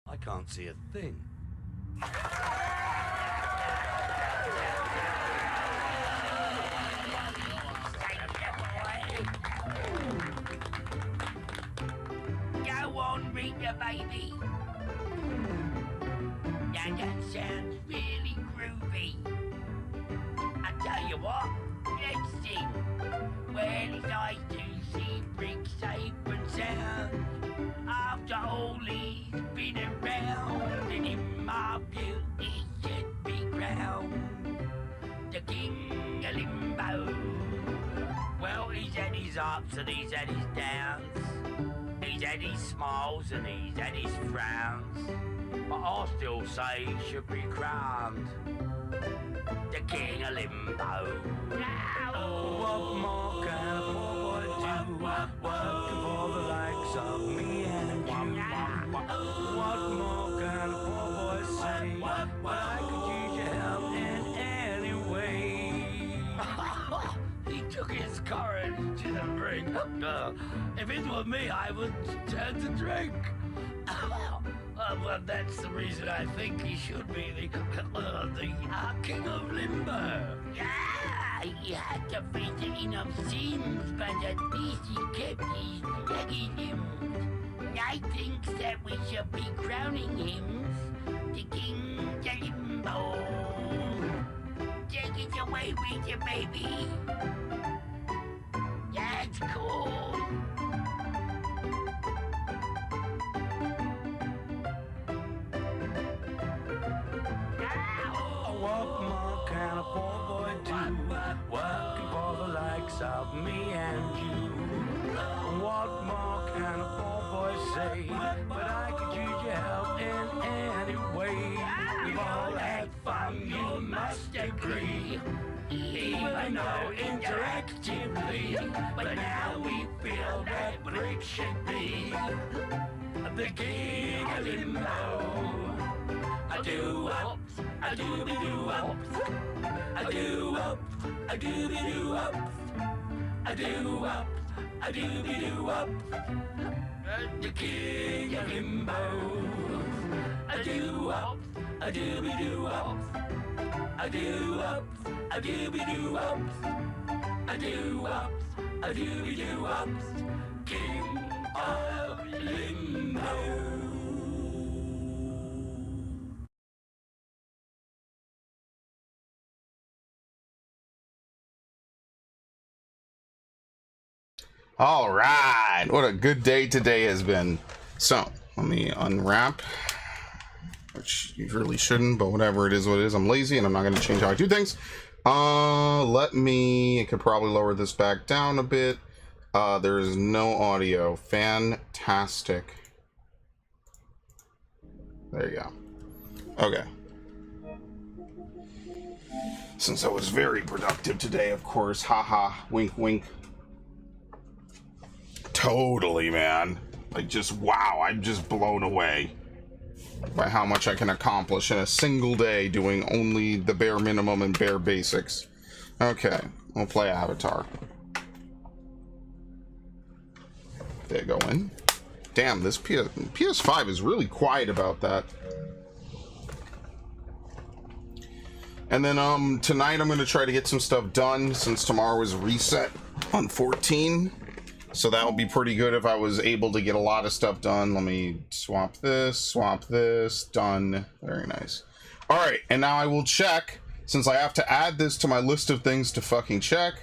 I can't see a thing. Go on, Rita, baby. Now that sounds really groovy. I tell you what, let's sing. Well, his eyes do see bricks safe and sound. After all he's been around, and in my beauty should be crowned. The king of limbo. Well, he's had his ups and he's had his downs. He's had his smiles and he's had his frowns. But I still say he should be crowned the king of limbo. Oh, what more can a poor boy do? Working for the likes of me and you. What more can a poor boy say? But I could use your help in any way. He took his courage to the brink. If it were me, I would turn to drink. Well, that's the reason I think he should be the king of limbo. Yeah, he had to visit enough sins, but at least he kept his leggy limbs. I think that we should be crowning him the king of limbo. Take it away, Rita, baby. That's cool. What more can a poor boy do? Working for the likes of me and you. What more can a poor boy say? But I could use your help in any way. We've all had fun, you must agree. Even though interactively, but now we feel that Brick should be the king of limbo. I do ups, I do be do ups, I do ups, I do be do ups, I do ups, I do be do ups. The king of limbo. I do ups, I do be do ups, I do ups, I do be do ups, I do ups, I do be do ups. King of limbo. All right, what a good day today has been. So let me unwrap, which you really shouldn't, but whatever, it is what it is. I'm lazy and I'm not going to change how I do things. I could probably lower this back down a bit. There is no audio. Fantastic. There you go. Okay. Since I was very productive today, of course, haha, wink wink. Totally, man. Like, just wow, I'm just blown away by how much I can accomplish in a single day doing only the bare minimum and bare basics. Okay, we'll play Avatar. There, go in. Damn, this PS5 is really quiet about that. And then tonight I'm going to try to get some stuff done since tomorrow is reset on 14. So that would be pretty good if I was able to get a lot of stuff done. Let me swap this, done. Very nice. All right, and now I will check, since I have to add this to my list of things to fucking check.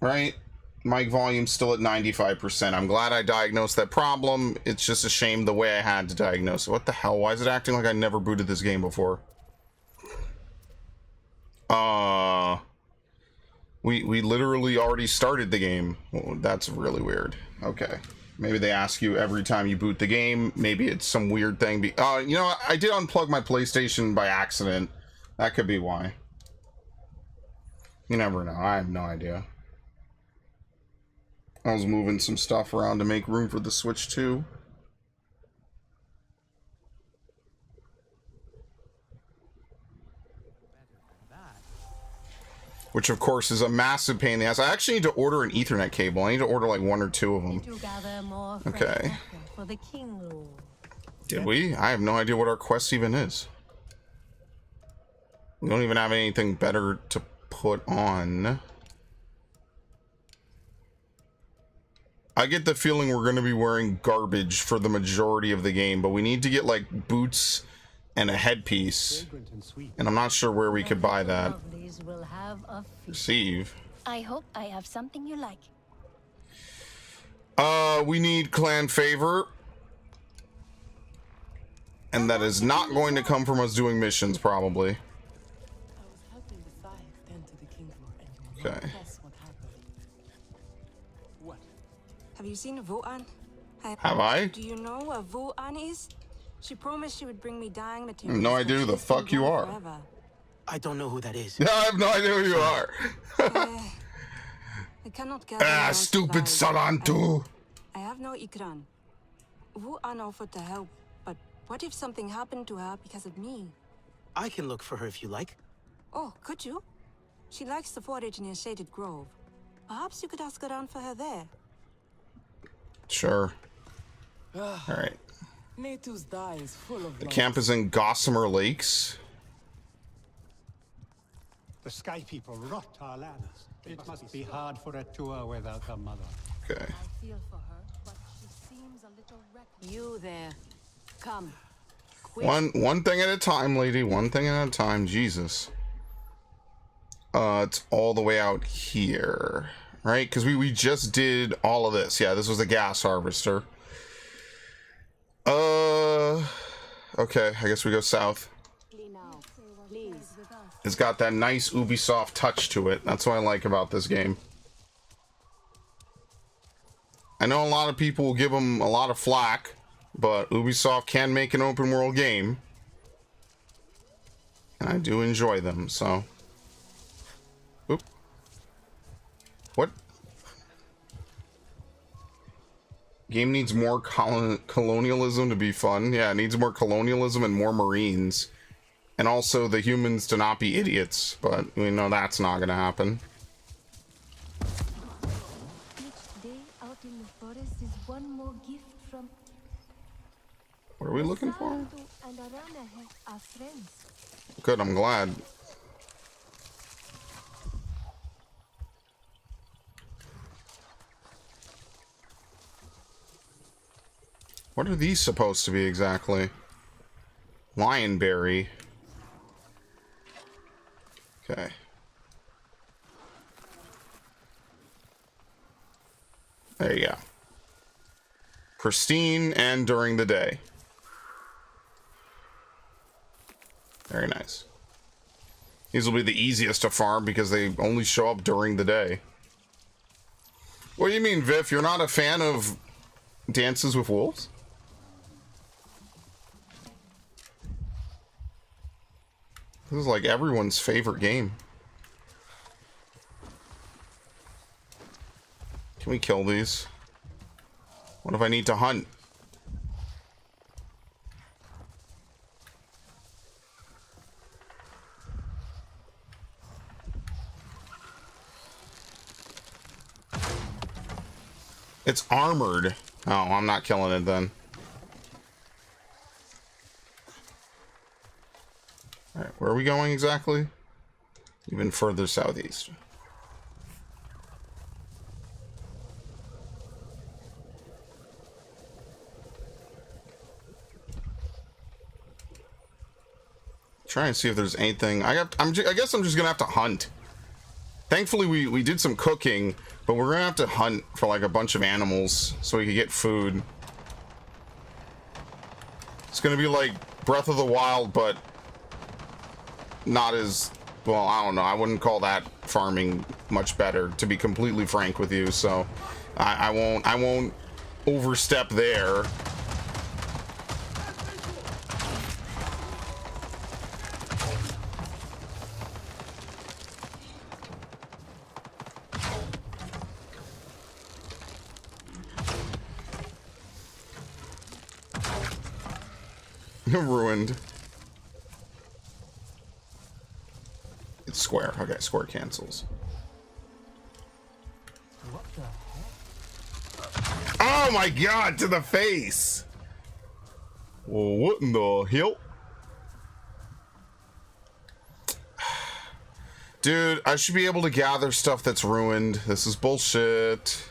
Right? Mic volume's still at 95%. I'm glad I diagnosed that problem. It's just a shame the way I had to diagnose it. What the hell? Why is it acting like I never booted this game before? We literally already started the game. Well, that's really weird. Okay. Maybe they ask you every time you boot the game. Maybe it's some weird thing. You know, I did unplug my PlayStation by accident. That could be why. You never know. I have no idea. I was moving some stuff around to make room for the Switch 2. Which, of course, is a massive pain in the ass. I actually need to order an Ethernet cable. I need to order like 1 or 2 of them. Okay. Did we? I have no idea what our quest even is. We don't even have anything better to put on. I get the feeling we're going to be wearing garbage for the majority of the game, but we need to get like boots and a headpiece. And I'm not sure where we could buy that. Receive. I hope I have something you like. We need clan favor. And that is not going to come from us doing missions, probably. Okay. Have you seen a Voan? Have I? Do you know what Voan is? She promised she would bring me dyeing materials. No idea who the fuck you are. Forever. I don't know who that is. Yeah, I have no idea who you are. I cannot gather stupid Salantu. I have no ikran. Voan offered to help, but what if something happened to her because of me? I can look for her if you like. Oh, could you? She likes to forage near Shaded Grove. Perhaps you could ask around for her there. Sure. Alright. Nature's dye is full of The camp is in Gossamer Lakes. The Sky People rot our lands. It must be hard for a tour without her mother. Okay. I feel for her, but she seems a little reckless. You there. Come. One thing at a time, lady. One thing at a time. Jesus. It's all the way out here. Right? Because we just did all of this. Yeah, this was the gas harvester. Okay, I guess we go south. It's got that nice Ubisoft touch to it. That's what I like about this game. I know a lot of people will give them a lot of flack, but Ubisoft can make an open world game. And I do enjoy them, so... Oop. What? Game needs more colonialism to be fun. Yeah, it needs more colonialism and more Marines. And also the humans to not be idiots. But we know that's not going to happen. Each day out in the forest is one more gift from... What are we looking for? And Arana are friends. Good, I'm glad. What are these supposed to be exactly? Lionberry. Okay. There you go. Pristine and during the day. Very nice. These will be the easiest to farm because they only show up during the day. What do you mean, Viv? You're not a fan of Dances with Wolves? This is like everyone's favorite game. Can we kill these? What if I need to hunt? It's armored. Oh, I'm not killing it then. Alright, where are we going exactly? Even further southeast. Try and see if there's anything. I guess I'm just gonna have to hunt. Thankfully, we did some cooking, but we're gonna have to hunt for like a bunch of animals so we can get food. It's gonna be like Breath of the Wild, but not as well. I don't know. I wouldn't call that farming much better, to be completely frank with you. So I won't overstep there. Ruined. It's square. Okay, square cancels. What the heck? Oh my god, to the face! Well, what in the hell? Dude, I should be able to gather stuff that's ruined. This is bullshit.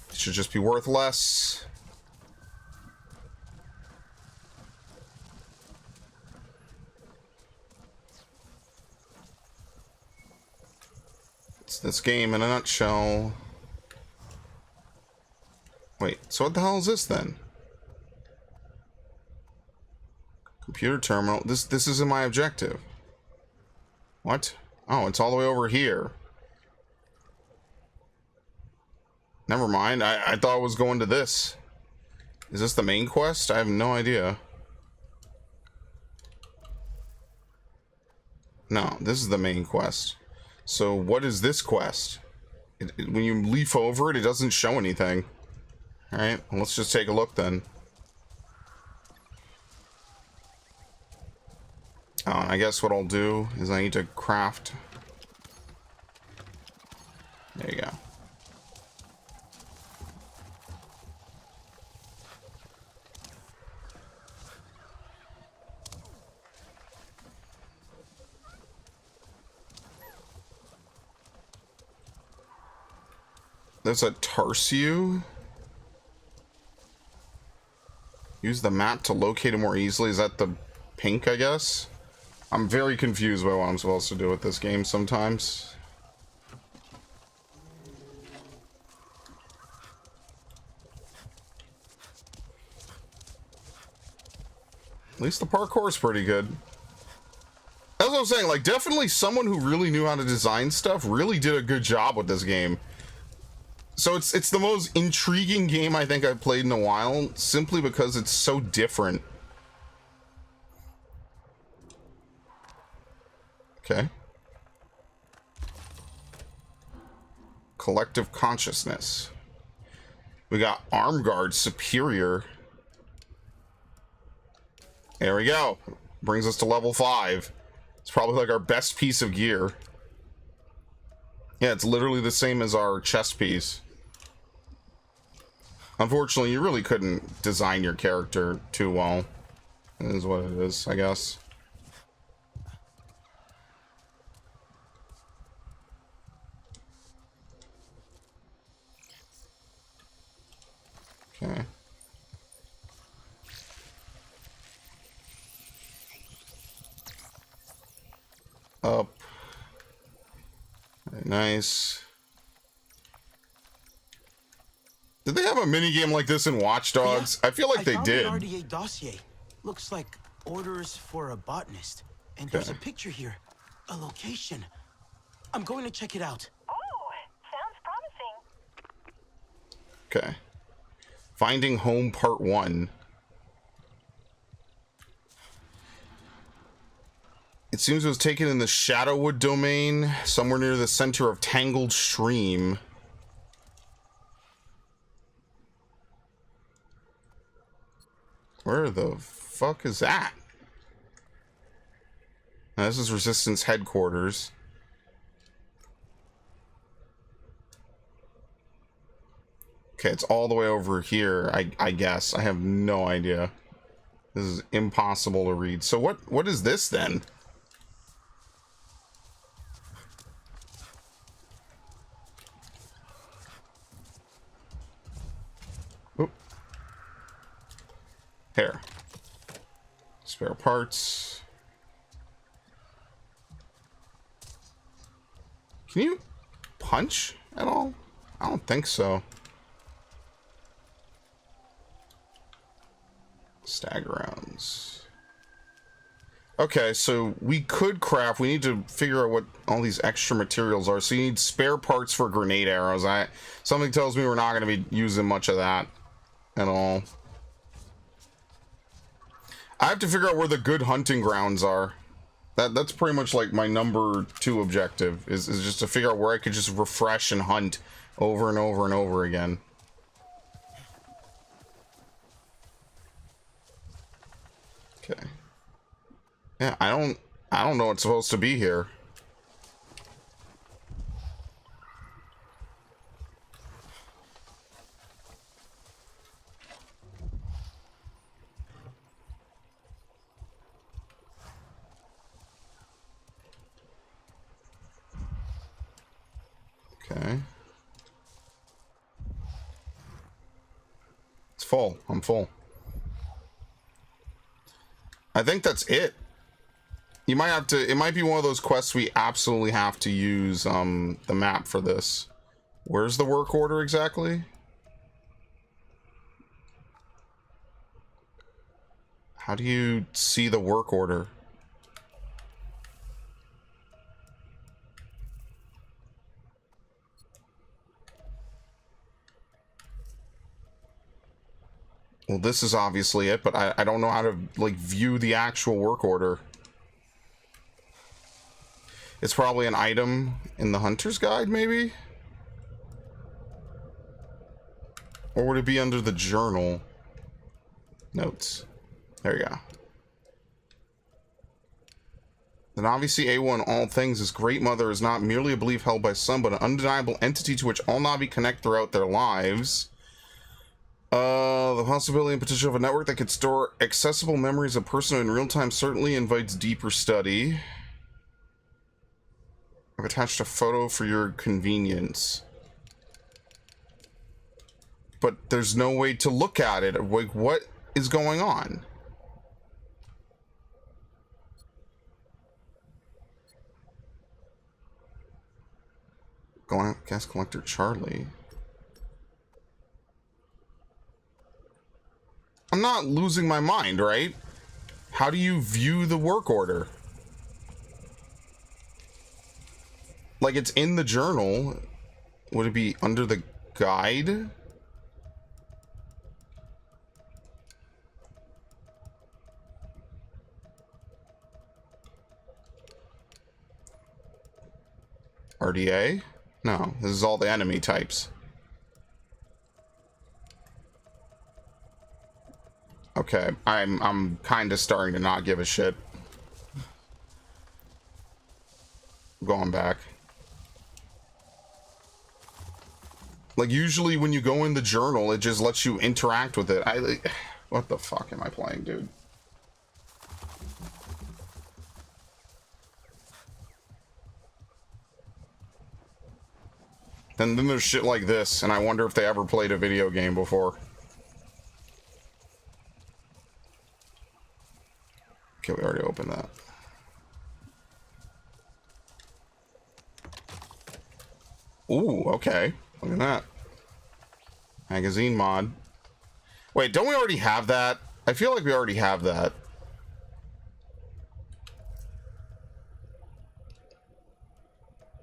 It should just be worth less. It's this game in a nutshell. Wait, so what the hell is this then? Computer terminal. This isn't my objective. What? Oh, it's all the way over here. Never mind. I thought I was going to this. Is this the main quest? I have no idea. No, this is the main quest. So what is this quest? When you leaf over it, it doesn't show anything. Alright, well, let's just take a look then. Oh, and I guess what I'll do is I need to craft. There you go. There's a Tarsiu. Use the map to locate it more easily. Is that the pink, I guess? I'm very confused by what I'm supposed to do with this game sometimes. At least the parkour is pretty good. That's what I'm saying. Like, definitely someone who really knew how to design stuff really did a good job with this game. So it's the most intriguing game I think I've played in a while, simply because it's so different. Okay. Collective consciousness. We got arm guard superior. There we go. Brings us to level 5. It's probably like our best piece of gear. Yeah, it's literally the same as our chest piece. Unfortunately, you really couldn't design your character too well. It is what it is, I guess. Okay. Up. Very nice. Did they have a minigame like this in Watch Dogs? Yeah, I feel like they did. I found an RDA dossier. Looks like orders for a botanist. And there's a picture here. A location. I'm going to check it out. Oh, sounds promising. Okay. Finding Home Part 1. It seems it was taken in the Shadowwood domain, somewhere near the center of Tangled Stream. Where the fuck is that? Now, this is Resistance headquarters. Okay, it's all the way over here, I guess. I have no idea. This is impossible to read. So what is this then? Oop. Here. Spare parts. Can you punch at all? I don't think so. Stag rounds. Okay, so we could craft. We need to figure out what all these extra materials are. So you need spare parts for grenade arrows. Something tells me we're not going to be using much of that at all. I have to figure out where the good hunting grounds are. That's pretty much like my number 2 objective is just to figure out where I could just refresh and hunt over and over and over again. Okay. Yeah, I don't know what's supposed to be here. Okay. It's full. I'm full. I think that's it. You might have to... It might be one of those quests we absolutely have to use the map for this. Where's the work order exactly? How do you see the work order? Well, this is obviously it, but I don't know how to, like, view the actual work order. It's probably an item in the Hunter's Guide, maybe? Or would it be under the journal? Notes. There you go. Then obviously A1 all things, this Great Mother is not merely a belief held by some, but an undeniable entity to which all Na'vi connect throughout their lives. The possibility and potential of a network that could store accessible memories of person in real time certainly invites deeper study. I've attached a photo for your convenience. But there's no way to look at it. Like, what is going on? Going out, gas collector Charlie. I'm not losing my mind, right? How do you view the work order? Like, it's in the journal. Would it be under the guide? RDA? No, this is all the enemy types. Okay, I'm kind of starting to not give a shit. Going back. Like, usually when you go in the journal, it just lets you interact with it. What the fuck am I playing, dude? And then there's shit like this, and I wonder if they ever played a video game before. Okay, we already opened that. Ooh, okay. Look at that. Magazine mod. Wait, don't we already have that? I feel like we already have that.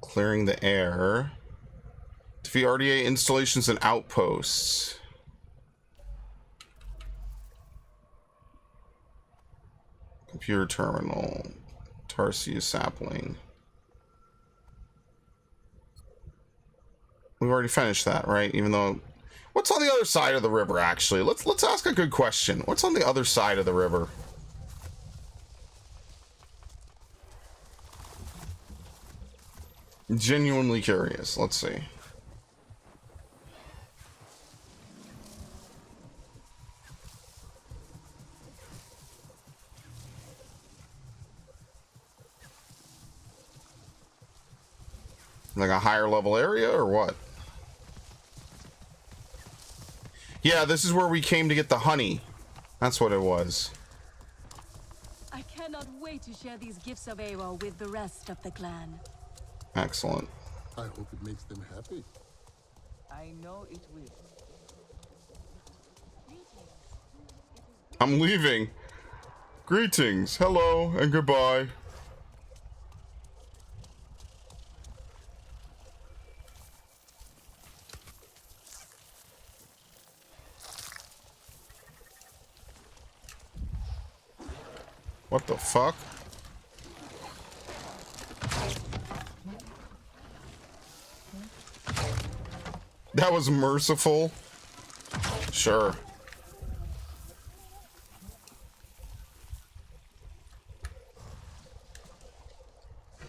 Clearing the air. Defeat RDA installations and outposts. Computer terminal. Tarsius sapling. We've already finished that, right? Even though... What's on the other side of the river, actually? Let's ask a good question. What's on the other side of the river? Genuinely curious. Let's see. Like a higher level area or what? Yeah, this is where we came to get the honey. That's what it was. I cannot wait to share these gifts of Awa with the rest of the clan. Excellent. I hope it makes them happy. I know it will. I'm leaving. Greetings, hello, and goodbye. What the fuck? That was merciful. Sure.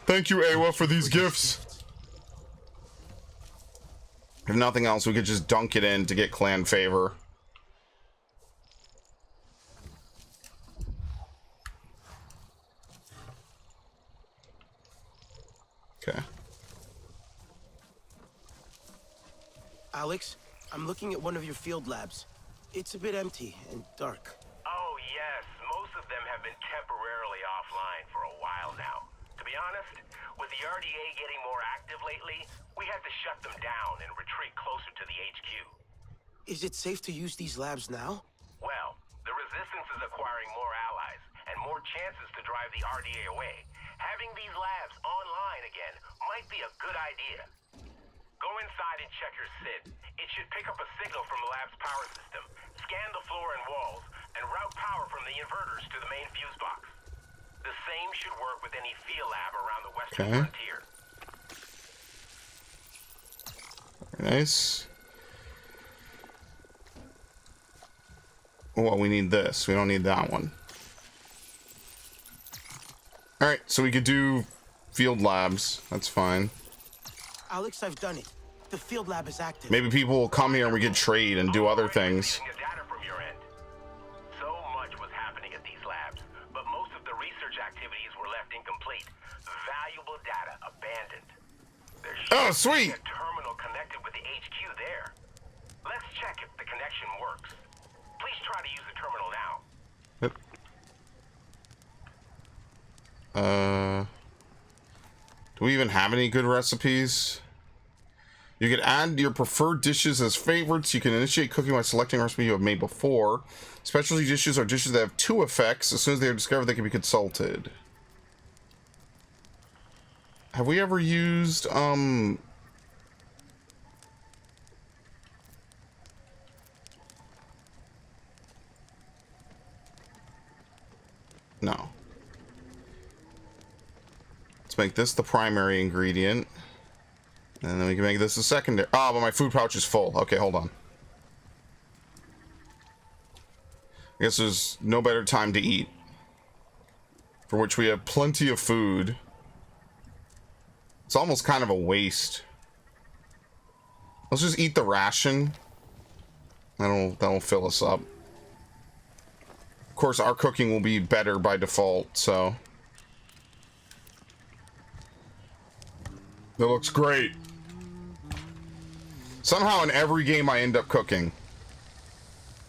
Thank you, Awa, for these gifts. If nothing else, we could just dunk it in to get clan favor. Okay. Alex, I'm looking at one of your field labs. It's a bit empty and dark. Oh, yes. Most of them have been temporarily offline for a while now. To be honest, with the RDA getting more active lately, we had to shut them down and retreat closer to the HQ. Is it safe to use these labs now? Well, the Resistance is acquiring more allies and more chances to drive the RDA away. Having these labs online again might be a good idea. Go inside and check your SID. It should pick up a signal from the lab's power system, scan the floor and walls, and route power from the inverters to the main fuse box. The same should work with any field lab around the western frontier. Very nice. Well, we need this. We don't need that one. Alright, so we could do field labs. That's fine. Alex, I've done it. The field lab is active. Maybe people will come here and we could trade and do other things. So much was happening at these labs, but most of the research activities were left incomplete. Valuable data abandoned. There's sweet! A terminal connected with the HQ there. Let's check if the connection works. Please try to use the terminal now. Do we even have any good recipes? You can add your preferred dishes as favorites. You can initiate cooking by selecting a recipe you have made before. Specialty dishes are dishes that have 2 effects. As soon as they are discovered, they can be consulted. Have we ever used, No. Let's make this the primary ingredient. And then we can make this a secondary. Ah, but my food pouch is full. Okay, hold on. I guess there's no better time to eat. For which we have plenty of food. It's almost kind of a waste. Let's just eat the ration. That'll fill us up. Of course, our cooking will be better by default, so. That looks great. Somehow in every game I end up cooking.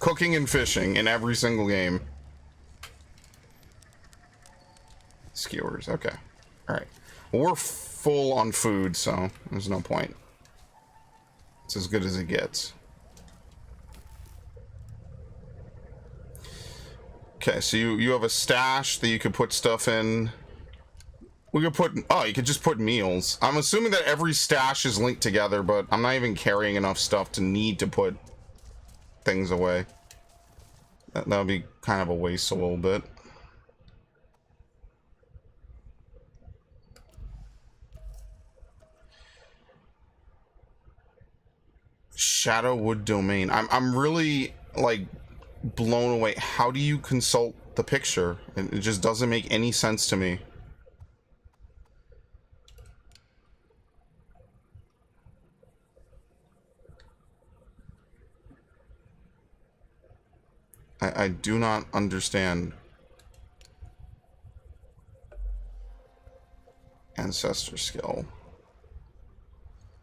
Cooking and fishing in every single game. Skewers, okay. Alright. Well, we're full on food, so there's no point. It's as good as it gets. Okay, so you have a stash that you could put stuff in. We could put, oh, you could just put meals. I'm assuming that every stash is linked together, but I'm not even carrying enough stuff to need to put things away. That would be kind of a waste a little bit. Shadowwood Domain. I'm really, like, blown away. How do you consult the picture? It just doesn't make any sense to me. I do not understand. Ancestor skill.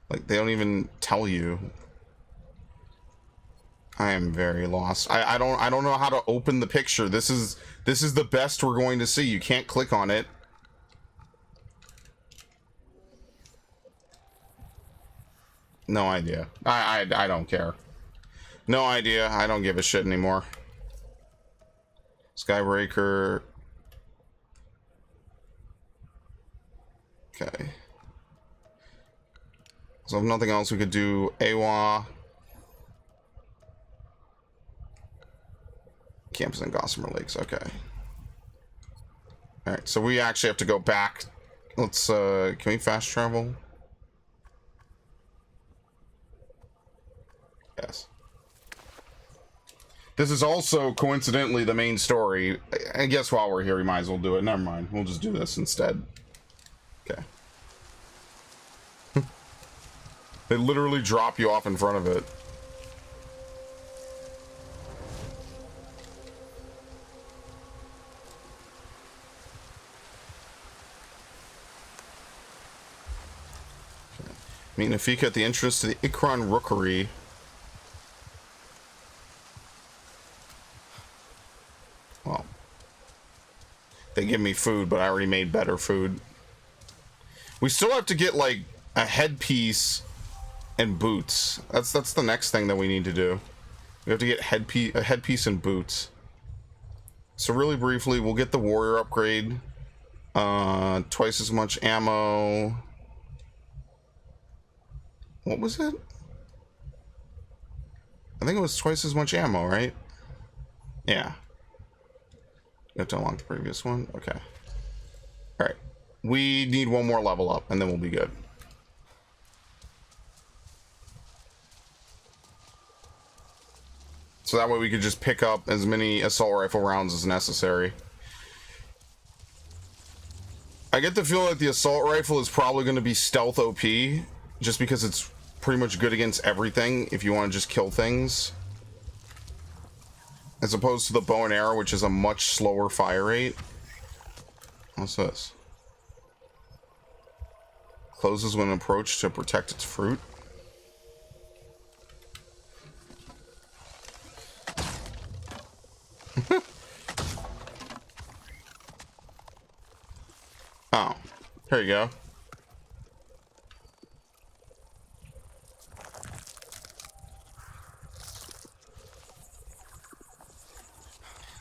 Like, they don't even tell you. I am very lost. I don't know how to open the picture. This is the best we're going to see. You can't click on it. No idea. I don't care. No idea. I don't give a shit anymore. Skybreaker. Okay. So if nothing else, we could do AWA. Campus in Gossamer Lakes. Okay. Alright, so we actually have to go back. Let's, can we fast travel? Yes. This is also, coincidentally, the main story. I guess while we're here, we might as well do it. Never mind. We'll just do this instead. Okay. They literally drop you off in front of it. Meet Nafika at the entrance to the Ikran Rookery. Well, they give me food, but I already made better food. We still have to get like a headpiece and boots. That's the next thing that we need to do. We have to get a headpiece and boots. So really briefly, we'll get the warrior upgrade. Twice as much ammo. What was it? I think it was twice as much ammo, right? Yeah. You have to unlock the previous one? Okay. Alright. We need one more level up, and then we'll be good. So that way we could just pick up as many assault rifle rounds as necessary. I get the feeling that the assault rifle is probably going to be stealth OP, just because it's pretty much good against everything if you want to just kill things. As opposed to the bow and arrow, which is a much slower fire rate. What's this? Closes when approached to protect its fruit. Oh, here you go.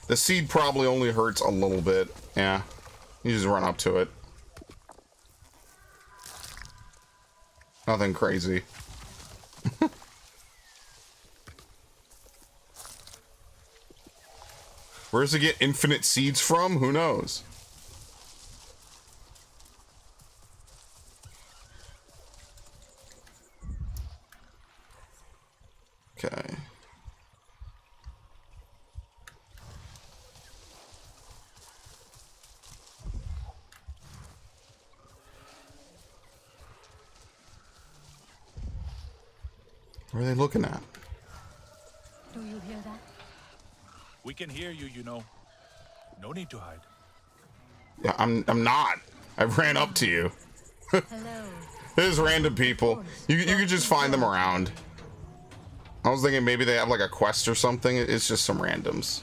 The seed probably only hurts a little bit. Yeah, you just run up to it. Nothing crazy. Where does it get infinite seeds from? Who knows? Okay. What are they looking at? Do you hear that? We can hear you, you know. No need to hide. Yeah, I'm not. I ran up to you. Hello. There's random people. You could just find them around. I was thinking maybe they have like a quest or something. It's just some randoms.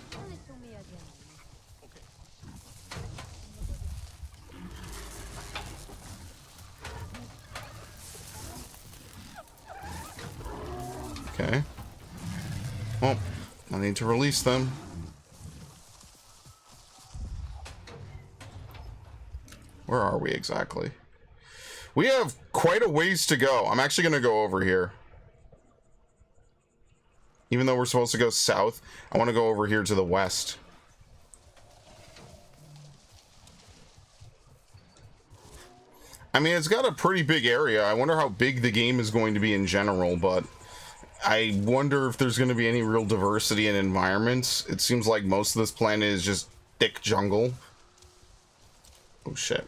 Okay. Well, I need to release them. Where are we exactly? We have quite a ways to go. I'm actually going to go over here. Even though we're supposed to go south, I want to go over here to the west. I mean, it's got a pretty big area. I wonder how big the game is going to be in general, but I wonder if there's going to be any real diversity in environments. It seems like most of this planet is just thick jungle. Oh, shit.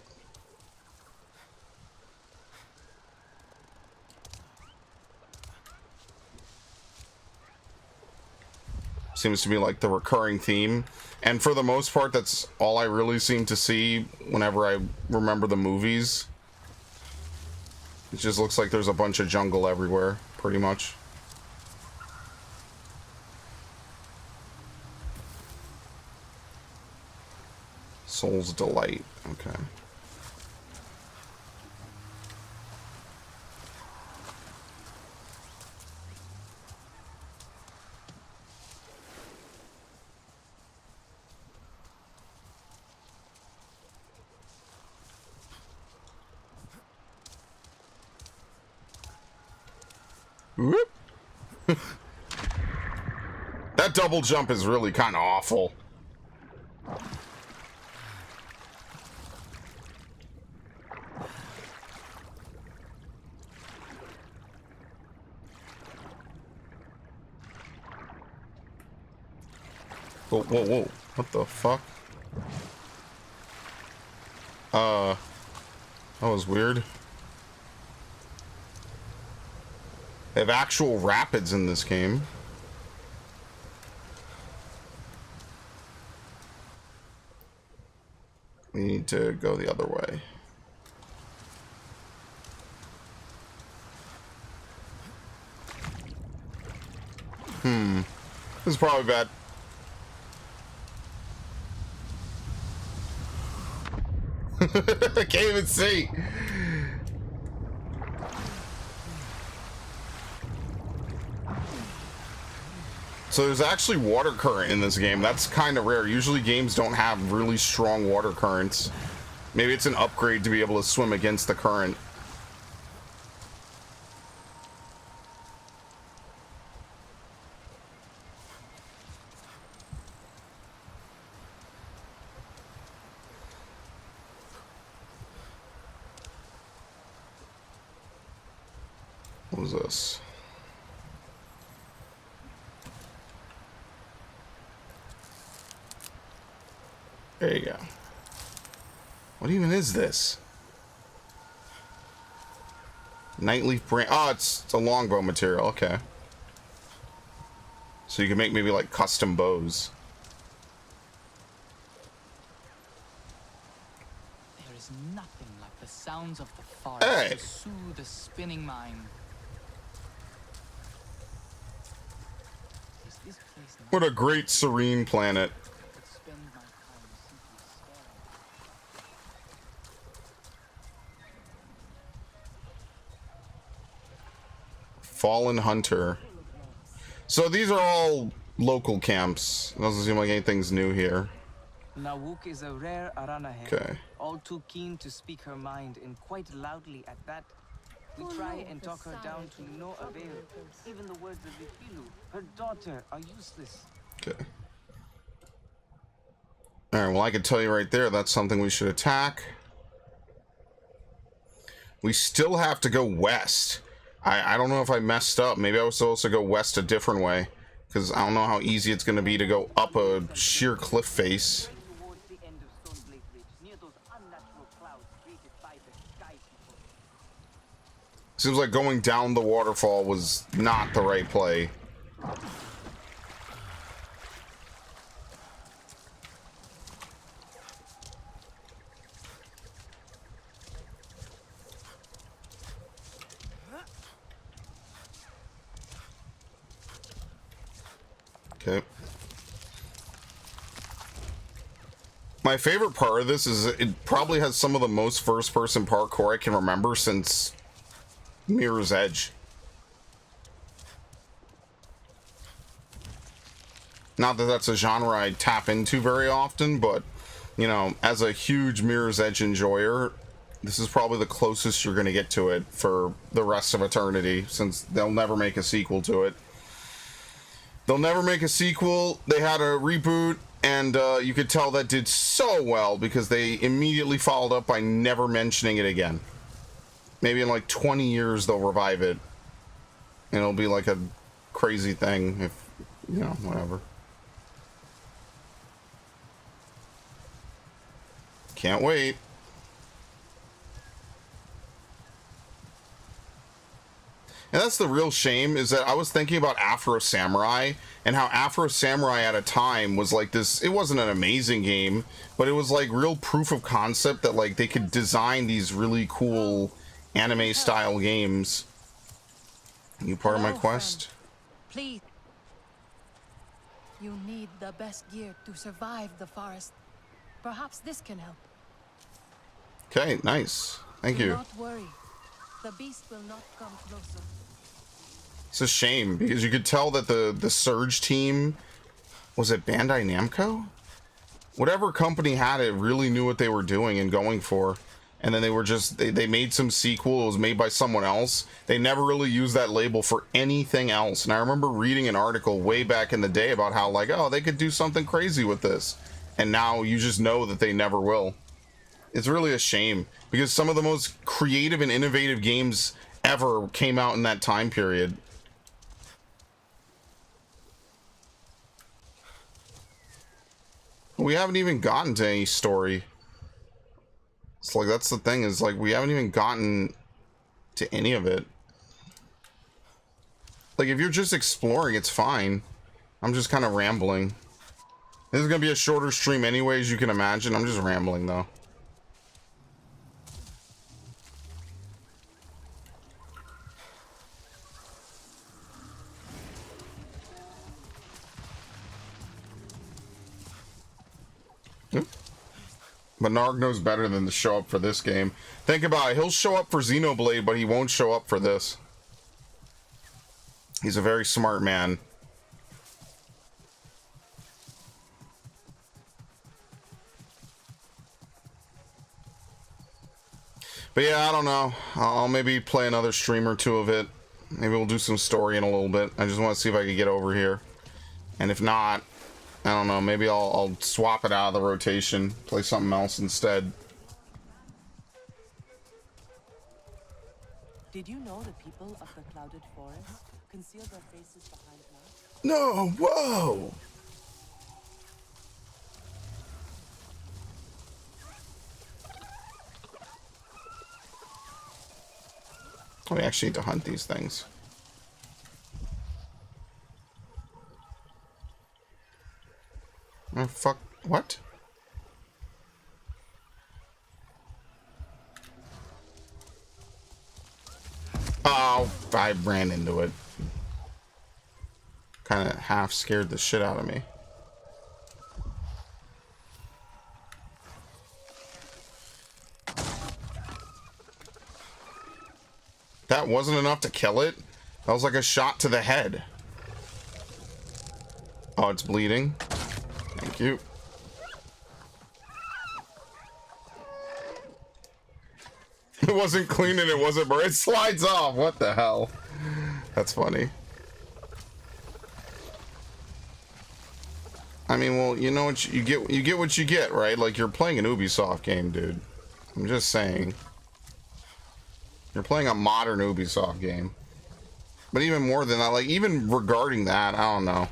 Seems to be like the recurring theme, and for the most part that's all I really seem to see whenever I remember the movies. It just looks like there's a bunch of jungle everywhere, pretty much. Soul's Delight, okay. Whoop. That double jump is really kind of awful. Whoa, whoa, whoa. What the fuck? That was weird. They have actual rapids in this game. We need to go the other way. This is probably bad. I can't even see. So there's actually water current in this game. That's kind of rare. Usually games don't have really strong water currents. Maybe it's an upgrade to be able to swim against the current. What was this? There you go. What even is this? Nightleaf branch. Oh, it's a longbow material. Okay. So you can make maybe like custom bows. There is nothing like the sounds of the forest to soothe the spinning mind. Is this place What a great serene planet. Fallen Hunter. So these are all local camps. It doesn't seem like anything's new here. Nawuk is a rare Aranahe. Okay. All too keen to speak her mind, and quite loudly at that. We try and talk her down to no avail. Even the words of Ifilu, her daughter, are useless. Okay. Alright, well I can tell you right there, that's something we should attack. We still have to go west. I don't know if I messed up. Maybe I was supposed to go west a different way. Because I don't know how easy it's going to be to go up a sheer cliff face. Seems like going down the waterfall was not the right play. Okay. My favorite part of this is it probably has some of the most first-person parkour I can remember since Mirror's Edge. Not that that's a genre I tap into very often, but, you know, as a huge Mirror's Edge enjoyer, this is probably the closest you're going to get to it for the rest of eternity, since they'll never make a sequel to it. They'll never make a sequel. They had a reboot, and you could tell that did so well because they immediately followed up by never mentioning it again. Maybe in like 20 years they'll revive it, and it'll be like a crazy thing if, you know, whatever. Can't wait. And that's the real shame, is that I was thinking about Afro Samurai and how Afro Samurai at a time was like this. It wasn't an amazing game, but it was like real proof of concept that like they could design these really cool anime style games. Are you part of my quest? Please. You need the best gear to survive the forest. Perhaps this can help. Okay, nice. Thank you. Do not worry. The beast will not come closer. It's a shame because you could tell that the Surge team, was it Bandai Namco? Whatever company had it really knew what they were doing and going for. And then they were just, they made some sequel. It was made by someone else. They never really used that label for anything else. And I remember reading an article way back in the day about how like, oh, they could do something crazy with this. And now you just know that they never will. It's really a shame because some of the most creative and innovative games ever came out in that time period. We haven't even gotten to any story. It's like, that's the thing, is like we haven't even gotten to any of it. Like if you're just exploring, it's fine. I'm just kind of rambling. This is gonna be a shorter stream anyway, as you can imagine. I'm just rambling though. But Narg knows better than to show up for this game. Think about it. He'll show up for Xenoblade, but he won't show up for this. He's a very smart man. But yeah, I don't know. I'll maybe play another stream or two of it. Maybe we'll do some story in a little bit. I just want to see if I can get over here. And if not, I don't know. Maybe I'll swap it out of the rotation. Play something else instead. Did you know the people of the Clouded Forest conceal their faces behind masks? No, whoa! Oh, we actually need to hunt these things. Oh, fuck. What? Oh, I ran into it. Kind of half scared the shit out of me. That wasn't enough to kill it? That was like a shot to the head. Oh, it's bleeding. Thank you. It wasn't clean and it wasn't, but it slides off. What the hell? That's funny. I mean, well, you know what you get what you get, right? Like, you're playing an Ubisoft game, dude. I'm just saying. You're playing a modern Ubisoft game. But even more than that, like, even regarding that, I don't know.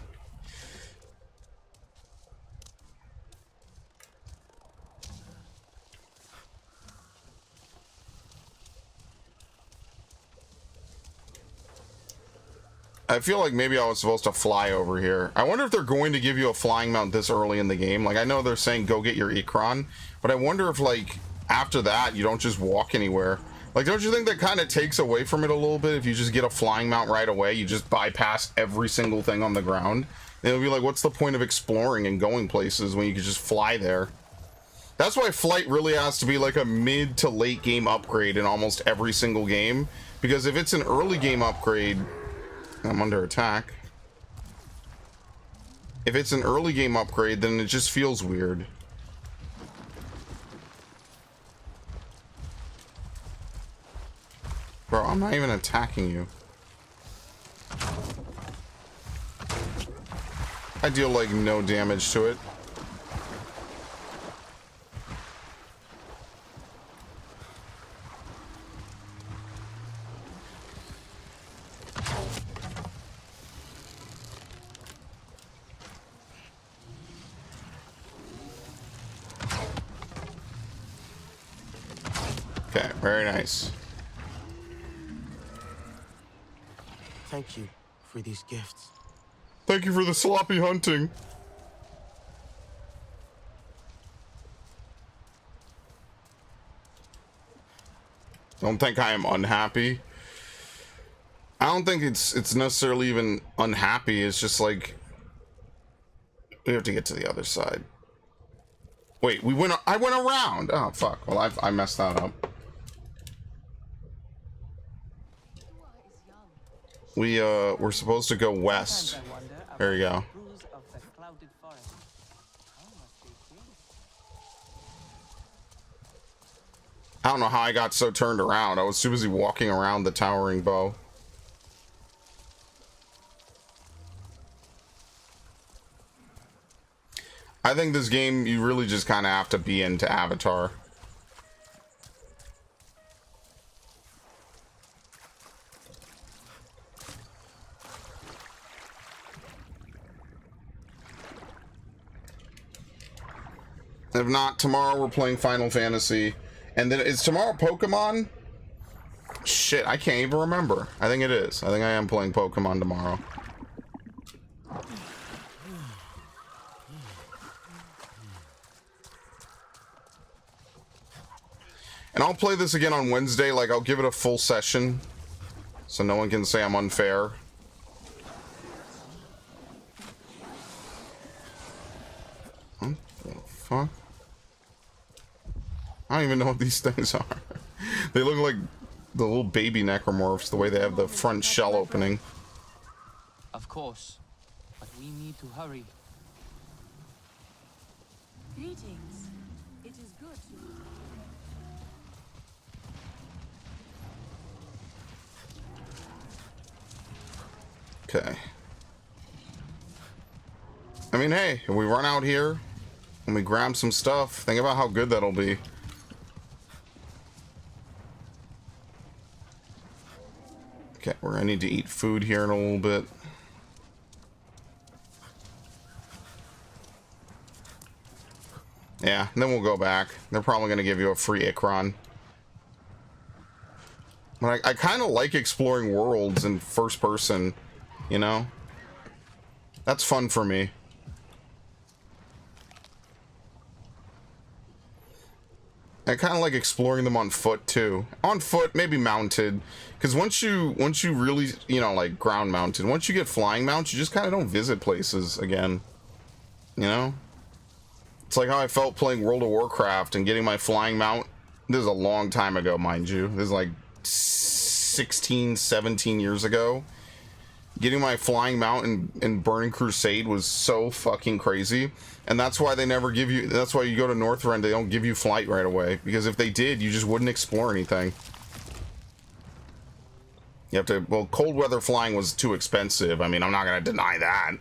I feel like maybe I was supposed to fly over here. I wonder if they're going to give you a flying mount this early in the game. Like, I know they're saying go get your Ikron, but I wonder if, like, after that, you don't just walk anywhere. Like, don't you think that kind of takes away from it a little bit if you just get a flying mount right away? You just bypass every single thing on the ground. And it'll be like, what's the point of exploring and going places when you could just fly there? That's why flight really has to be like a mid to late game upgrade in almost every single game. Because if it's an early game upgrade... I'm under attack. If it's an early game upgrade, then it just feels weird. Bro, I'm not even attacking you. I deal like no damage to it. Okay, very nice. Thank you for these gifts. Thank you for the sloppy hunting. Don't think I am unhappy. I don't think it's necessarily even unhappy. It's just like we have to get to the other side. Wait, I went around. Oh fuck. Well, I messed that up. We're supposed to go west. There you go. I don't know how I got so turned around. I was too busy walking around the towering bow. I think this game, you really just kind of have to be into Avatar. If not, tomorrow we're playing Final Fantasy. And then, is tomorrow Pokemon? Shit, I can't even remember. I think it is. I think I am playing Pokemon tomorrow. And I'll play this again on Wednesday. Like, I'll give it a full session. So no one can say I'm unfair. What the fuck? I don't even know what these things are. They look like the little baby necromorphs, the way they have the front shell opening. Of course, but we need to hurry. Greetings. It is good to... Okay. I mean, hey, if we run out here and we grab some stuff, think about how good that'll be. Okay, we're gonna need to eat food here in a little bit. Yeah, and then we'll go back. They're probably gonna give you a free Ikron. But I kind of like exploring worlds in first person, you know? That's fun for me. I kind of like exploring them on foot too. On foot, maybe mounted, because once you really, you know, like ground mounted, once you get flying mounts, you just kind of don't visit places again. You know, it's like how I felt playing World of Warcraft and getting my flying mount. This is a long time ago, mind you. This is like 16, 17 years ago. Getting my flying mount in Burning Crusade was so fucking crazy. And that's why they never give you, that's why you go to Northrend, they don't give you flight right away. Because if they did, you just wouldn't explore anything. You have to, well, cold weather flying was too expensive. I mean, I'm not going to deny that.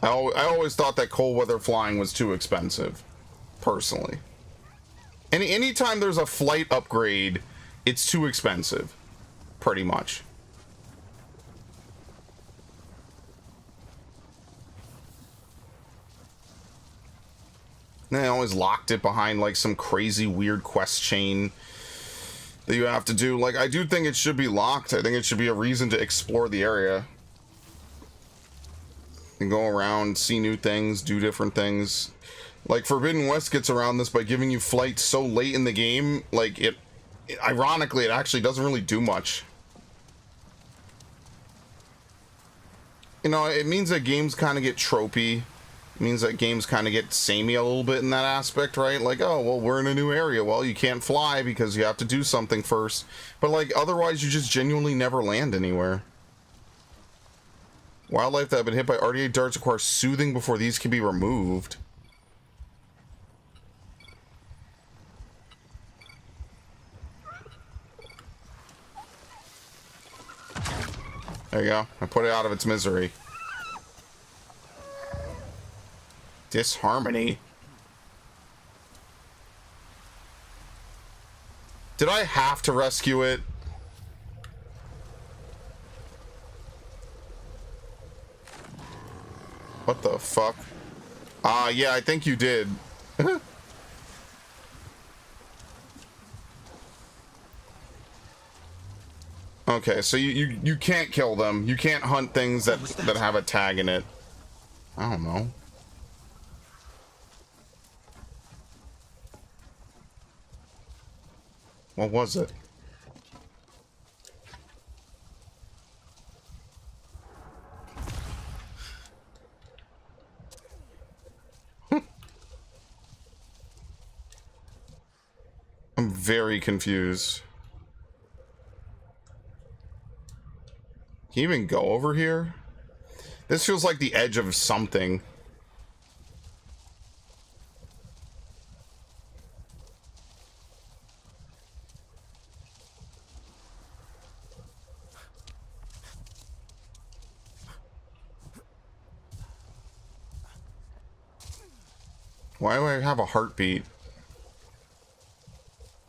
I always thought that cold weather flying was too expensive. Personally. Anytime there's a flight upgrade, it's too expensive. Pretty much. And they always locked it behind like some crazy weird quest chain that you have to do. Like, I do think it should be locked. I think it should be a reason to explore the area. And go around, see new things, do different things. Like, Forbidden West gets around this by giving you flights so late in the game, like, ironically, it actually doesn't really do much. You know, it means that games kind of get tropey. It means that games kind of get samey a little bit in that aspect, right? Like, oh, well, we're in a new area. Well, you can't fly because you have to do something first. But, like, otherwise, you just genuinely never land anywhere. Wildlife that have been hit by RDA darts require soothing before these can be removed. There you go. I put it out of its misery. Disharmony. Did I have to rescue it? What the fuck? Yeah, I think you did. Okay, so you can't kill them. You can't hunt things that have a tag in it. I don't know. What was it? I'm very confused. Can you even go over here? This feels like the edge of something. Why do I have a heartbeat?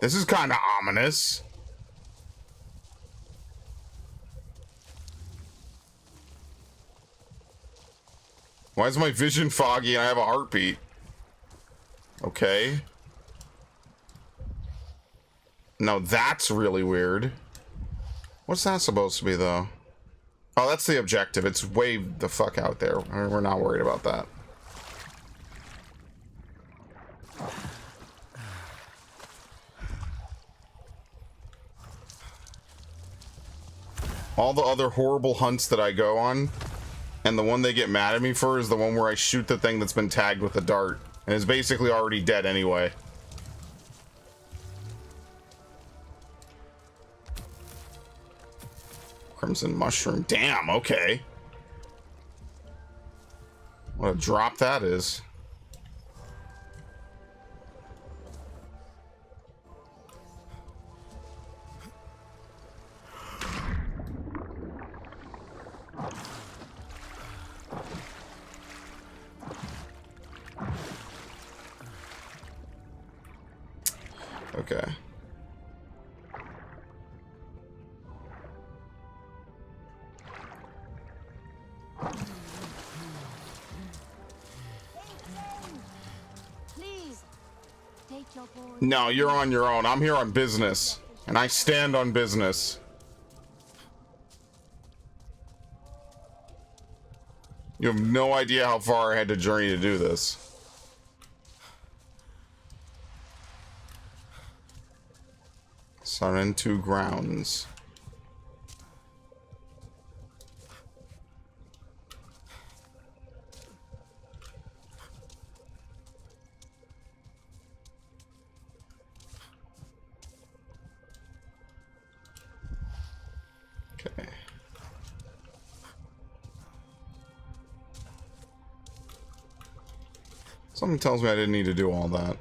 This is kind of ominous. Why is my vision foggy and I have a heartbeat? Okay. No, that's really weird. What's that supposed to be, though? Oh, that's the objective. It's way the fuck out there. We're not worried about that. all the other horrible hunts that I go on, and the one they get mad at me for is the one where I shoot the thing that's been tagged with a dart and is basically already dead anyway. Crimson mushroom. Damn, okay. What a drop that is. Okay. Please, take your boy. No, you're on your own. I'm here on business, and I stand on business. You have no idea how far I had to journey to do this. Sun into grounds. Okay. Something tells me I didn't need to do all that.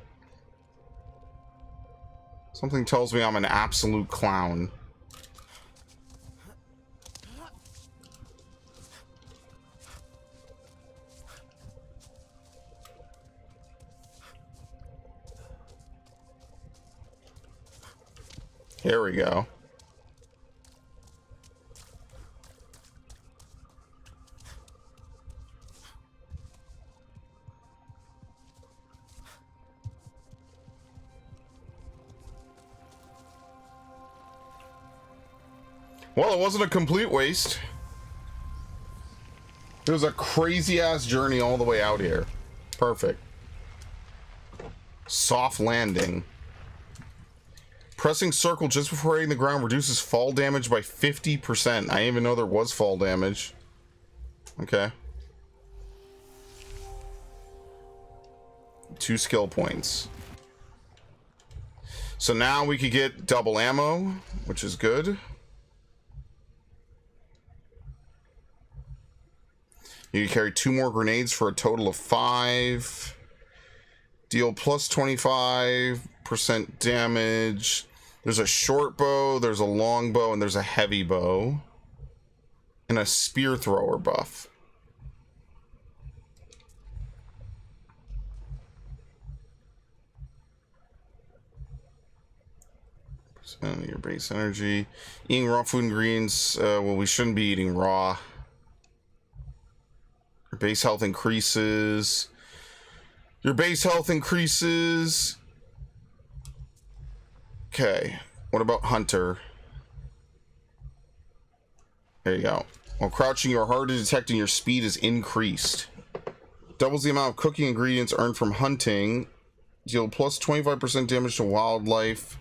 Something tells me I'm an absolute clown. Here we go. Well, it wasn't a complete waste. It was a crazy ass journey all the way out here. Perfect. Soft landing. Pressing circle just before hitting the ground reduces fall damage by 50%. I didn't even know there was fall damage. Okay. 2 skill points. So now we could get double ammo, which is good. You can carry 2 more grenades for a total of 5. Deal plus 25% damage. There's a short bow, there's a long bow, and there's a heavy bow. And a spear thrower buff. Percent of your base energy. Eating raw food and greens. Well, we shouldn't be eating raw. Your base health increases. Your base health increases. Okay. What about Hunter? There you go. While crouching, you are harder to detect and your speed is increased. Doubles the amount of cooking ingredients earned from hunting. Deal plus 25% damage to wildlife.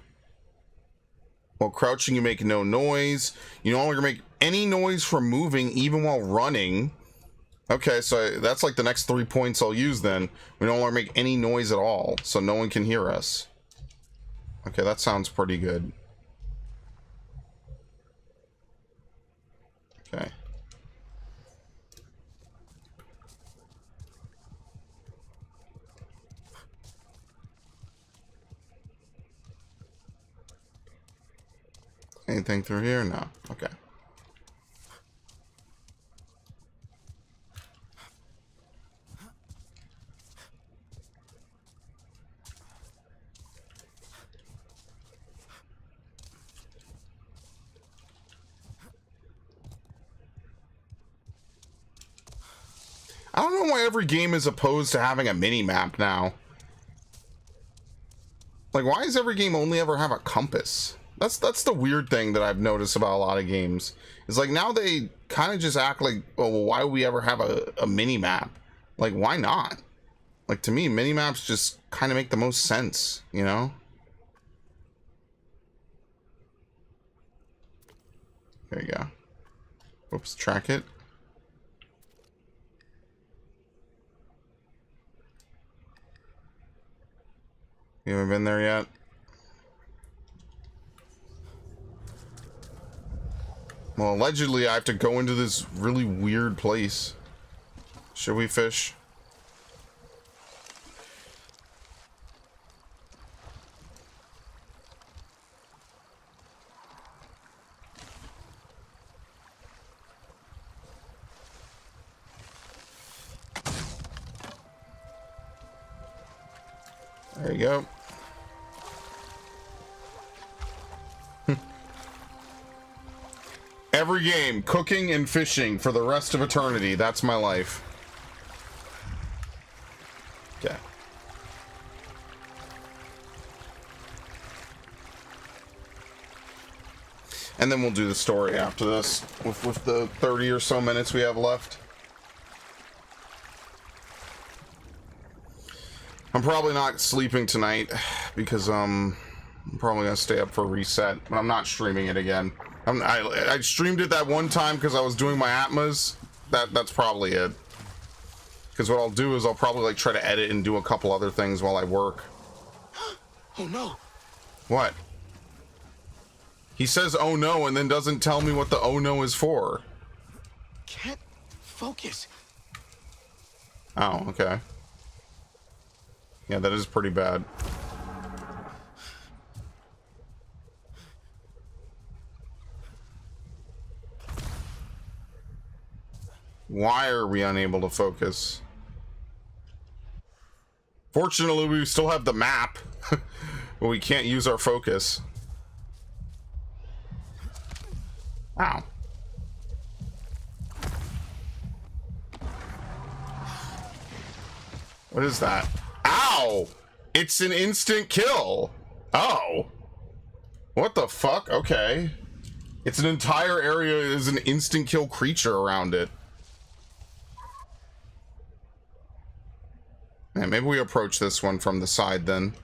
While crouching, you make no noise. You no longer make any noise from moving, even while running. Okay, so that's like the next 3 points I'll use then. We no longer make any noise at all, so no one can hear us. Okay, that sounds pretty good. Okay. Anything through here? No. Okay. I don't know why every game is opposed to having a mini-map now. Like, why does every game only ever have a compass? That's the weird thing that I've noticed about a lot of games. It's like, now they kind of just act like, oh, well, why would we ever have a mini-map? Like, why not? Like, to me, mini-maps just kind of make the most sense, you know? There you go. Oops, track it. You haven't been there yet? Well, allegedly I have to go into this really weird place. Should we fish? There you go. Every game, cooking and fishing for the rest of eternity. That's my life. Okay. And then we'll do the story after this with the 30 or so minutes we have left. I'm probably not sleeping tonight because I'm probably gonna stay up for reset, but I'm not streaming it again. I streamed it that one time because I was doing my Atmas. That's probably it. Because what I'll do is I'll probably like try to edit and do a couple other things while I work. Oh no! What? He says "oh no" and then doesn't tell me what the "oh no" is for. Can't focus. Oh, okay. Yeah, that is pretty bad. Why are we unable to focus? Fortunately, we still have the map, but we can't use our focus. Ow. What is that? Ow! It's an instant kill. Oh. What the fuck? Okay. It's an entire area is an instant kill creature around it. Yeah, maybe we approach this one from the side then.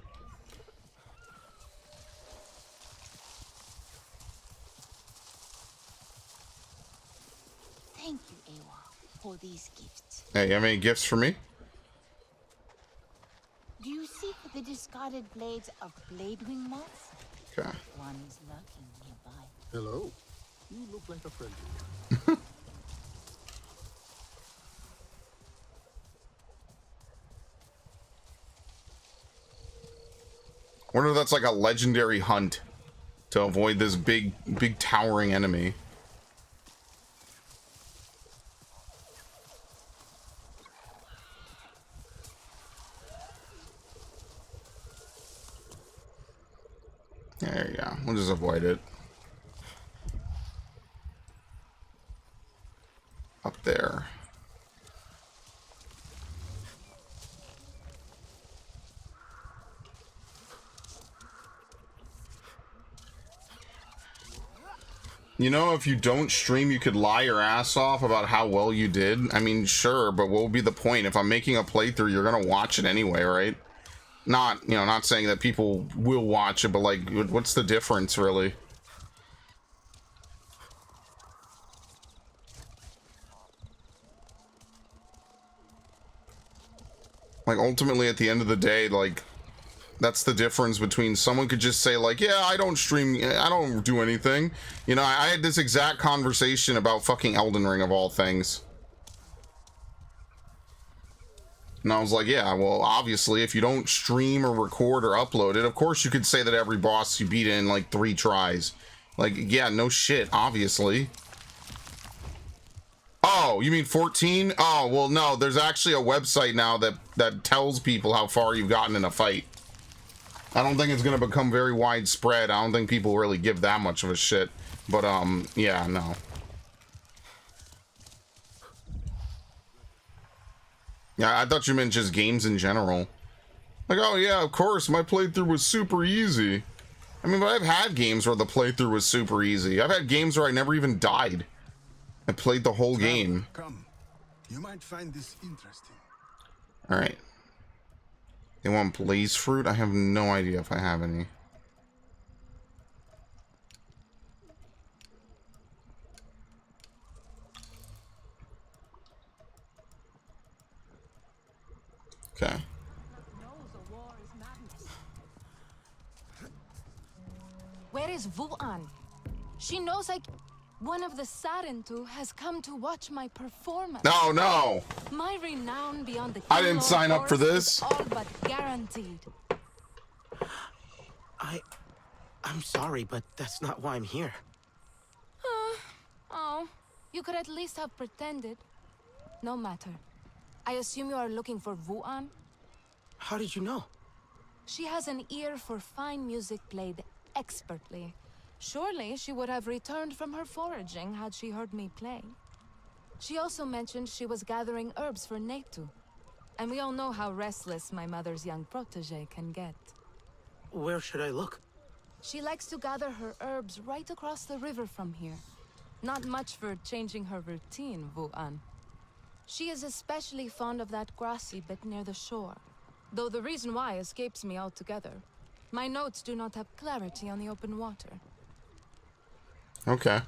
Thank you, Ewa, for these gifts. Hey, you have any gifts for me? Do you seek the discarded blades of Bladewing moths? Okay. One is lurking nearby. Hello. You look like a friend. Wonder if that's like a legendary hunt to avoid this big towering enemy. There you go. We'll just avoid it. Up there. You know, if you don't stream, you could lie your ass off about how well you did. I mean, sure, but what would be the point? If I'm making a playthrough, you're gonna watch it anyway, right? Not, you know, not saying that people will watch it, but like, what's the difference, really? Like, ultimately, at the end of the day, like, that's the difference between someone could just say, like, yeah, I don't stream, I don't do anything. You know, I had this exact conversation about fucking Elden Ring, of all things. And I was like, yeah, well, obviously, if you don't stream or record or upload it, of course you could say that every boss you beat in, like, 3 tries. Like, yeah, no shit, obviously. Oh, you mean 14? Oh, well, no, there's actually a website now that tells people how far you've gotten in a fight. I don't think it's going to become very widespread. I don't think people really give that much of a shit. But, yeah, no. Yeah, I thought you meant just games in general. Like, oh yeah, of course, my playthrough was super easy. I mean, but I've had games where the playthrough was super easy. I've had games where I never even died. I played the whole game. Come. You might find this interesting. Alright. They want blaze fruit? I have no idea if I have any. Okay. Where is Vuan? She knows one of the Sarentu has come to watch my performance. No, no. My renown beyond the I didn't sign up for this. Is all but guaranteed. I'm sorry, but that's not why I'm here. Oh, you could at least have pretended. No matter. I assume you are looking for Vuan? How did you know? She has an ear for fine music played expertly. Surely she would have returned from her foraging had she heard me play. She also mentioned she was gathering herbs for Netu. And we all know how restless my mother's young protege can get. Where should I look? She likes to gather her herbs right across the river from here. Not much for changing her routine, Vuan. She is especially fond of that grassy bit near the shore, though the reason why escapes me altogether. My notes do not have clarity on the open water. Okay.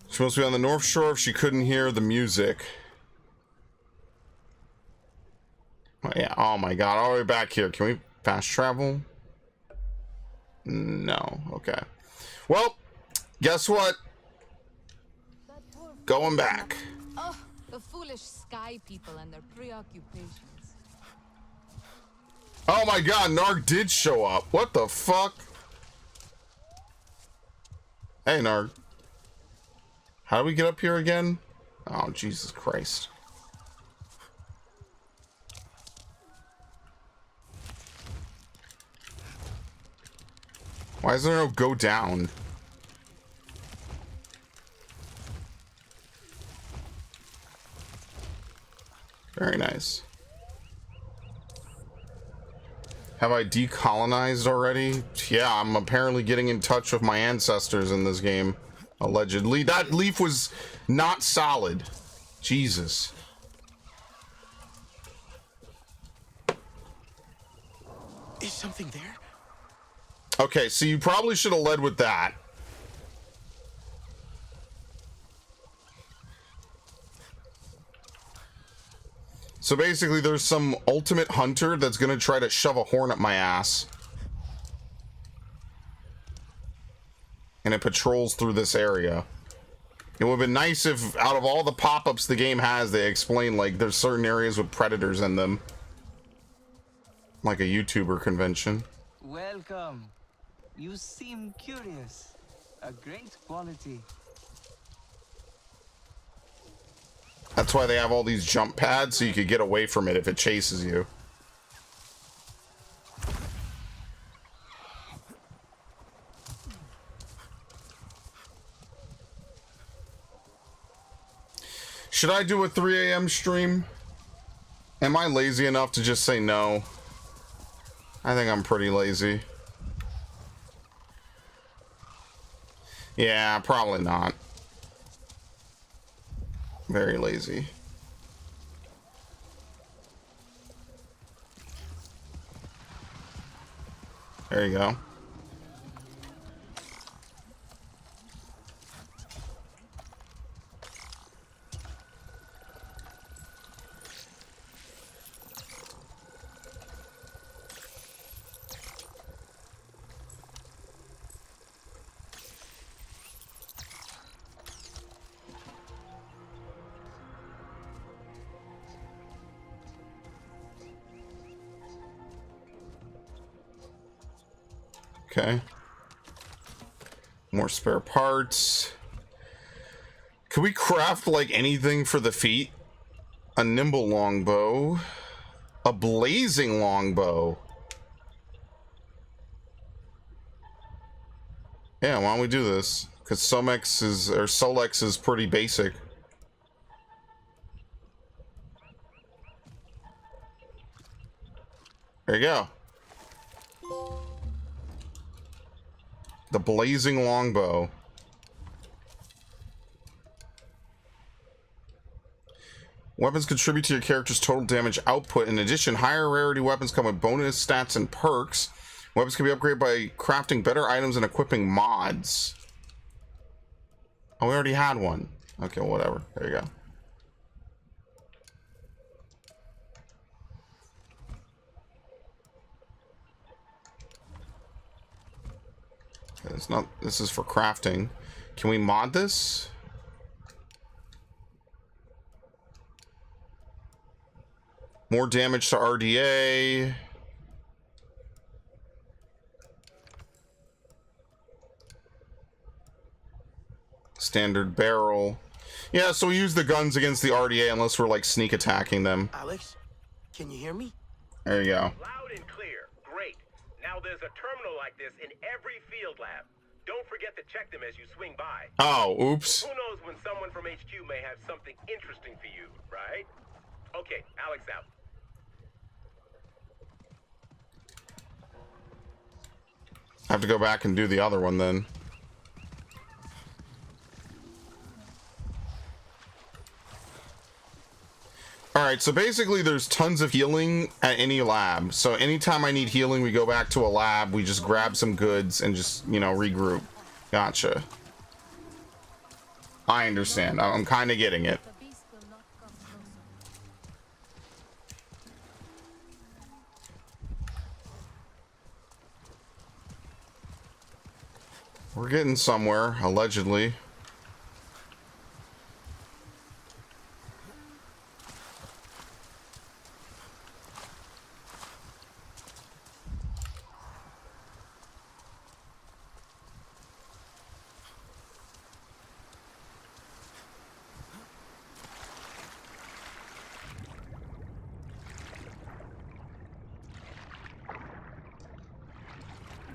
She must be on the north shore if she couldn't hear the music. Oh, yeah. Oh my god, all the way back here. Can we fast travel? No. Okay. Well, guess what? Going back. Oh, the foolish sky people and their preoccupations. Oh my god, Narg did show up. What the fuck? Hey, Narg. How do we get up here again? Oh, Jesus Christ. Why is there no go down? Very nice. Have I decolonized already? Yeah, I'm apparently getting in touch with my ancestors in this game. Allegedly. That leaf was not solid. Jesus. Is something there? Okay, so you probably should have led with that. So basically there's some ultimate hunter that's gonna try to shove a horn up my ass. And it patrols through this area. It would have been nice if out of all the pop-ups the game has, they explain like there's certain areas with predators in them. Like a YouTuber convention. Welcome. You seem curious. A great quality. That's why they have all these jump pads, so you could get away from it if it chases you. Should I do a 3 a.m. stream? Am I lazy enough to just say no? I think I'm pretty lazy. Yeah, probably not. Very lazy. There you go. Okay. More spare parts. Can we craft like anything for the feet? A nimble longbow. A blazing longbow. Yeah, why don't we do this? Because Solex is pretty basic. There you go. The blazing longbow. Weapons contribute to your character's total damage output. In addition, higher rarity weapons come with bonus stats and perks. Weapons can be upgraded by crafting better items and equipping mods. Oh, we already had one. Okay, whatever. There you go. it's not. This is for crafting. Can we mod this? More damage to RDA. Standard barrel. Yeah, so we use the guns against the RDA unless we're like sneak attacking them. Alex, can you hear me? There you go. Loud and clear. Great. Now there's a terminal like this in every field lab. Don't forget to check them as you swing by. Oh, oops. Who knows when someone from HQ may have something interesting for you, right? Okay, Alex out. I have to go back and do the other one then. Alright, so basically there's tons of healing at any lab. So anytime I need healing, we go back to a lab, we just grab some goods and just, you know, regroup. Gotcha. I understand. I'm kind of getting it. We're getting somewhere, allegedly.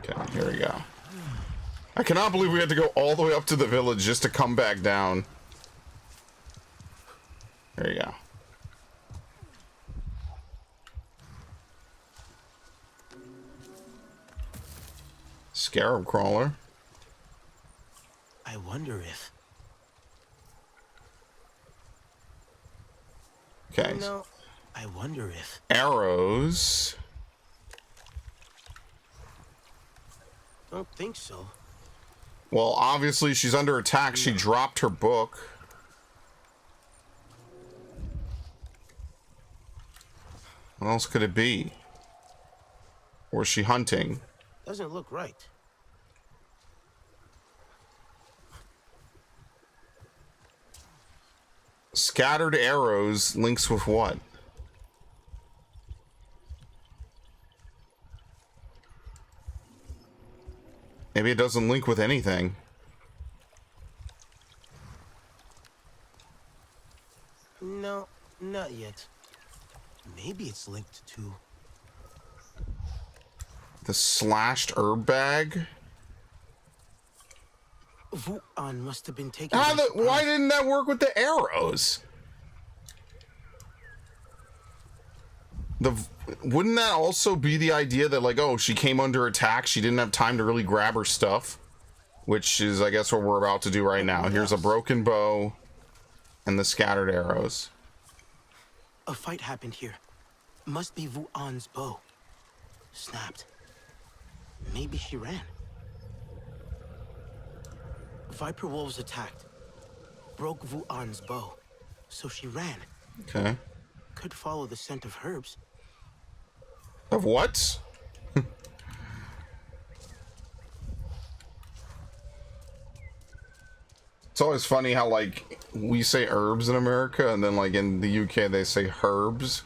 Okay, here we go. I cannot believe we had to go all the way up to the village just to come back down. There you go. Scarab crawler. I wonder if... Okay. No, I wonder if... Arrows. Don't think so. Well, obviously she's under attack. She dropped her book. What else could it be? Or is she hunting? Doesn't look right. Scattered arrows links with what? Maybe it doesn't link with anything. No, not yet. Maybe it's linked to... The slashed herb bag? Vuan must have been taken... Why didn't that work with the arrows? Wouldn't that also be the idea that, like, oh, she came under attack, she didn't have time to really grab her stuff? Which is, I guess, what we're about to do right now. Here's a broken bow and the scattered arrows. A fight happened here. Must be Vuan's bow. Snapped. Maybe she ran. Viper wolves attacked. Broke Vuan's bow. So she ran. Okay. Could follow the scent of herbs. Of what? It's always funny how, like, we say herbs in America, and then, like, in the UK they say herbs.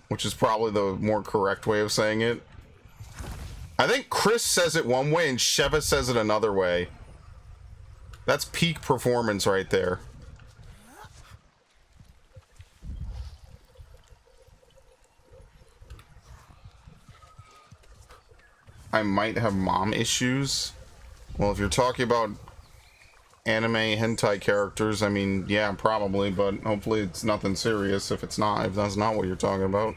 Which is probably the more correct way of saying it. I think Chris says it one way and Sheva says it another way. That's peak performance right there. I might have mom issues. Well, if you're talking about anime hentai characters, I mean, yeah, probably, but hopefully it's nothing serious if that's not what you're talking about.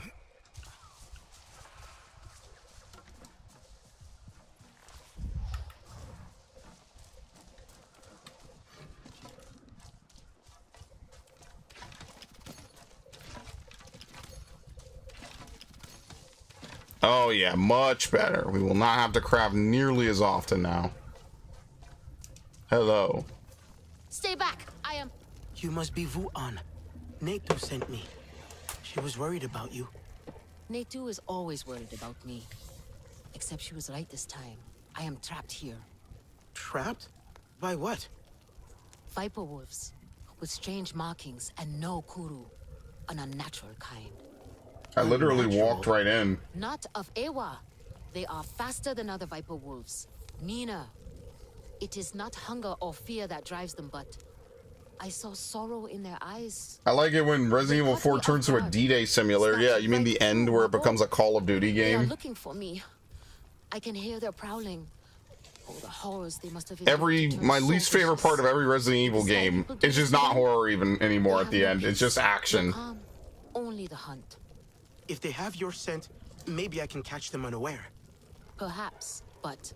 Oh yeah, much better. We will not have to craft nearly as often now. Hello. Stay back. I am... You must be Vuan. Nato sent me. She was worried about you. Nato is always worried about me. Except she was right this time. I am trapped here. Trapped? By what? Viper wolves, with strange markings and no kuru. An unnatural kind. I literally walked right in. Not of Ewa. They are faster than other viper wolves. Meaner. It is not hunger or fear that drives them, but I saw sorrow in their eyes. I like it when Resident Evil 4 turns to a D-Day simulator. Yeah, you mean the end where it becomes a Call of Duty They are game? looking for me. I can hear their prowling. Oh, the horrors they must have My least favorite part of every Resident Evil game is just not horror even anymore at the end. It's just action. Only the hunt. If they have your scent, maybe I can catch them unaware. Perhaps, but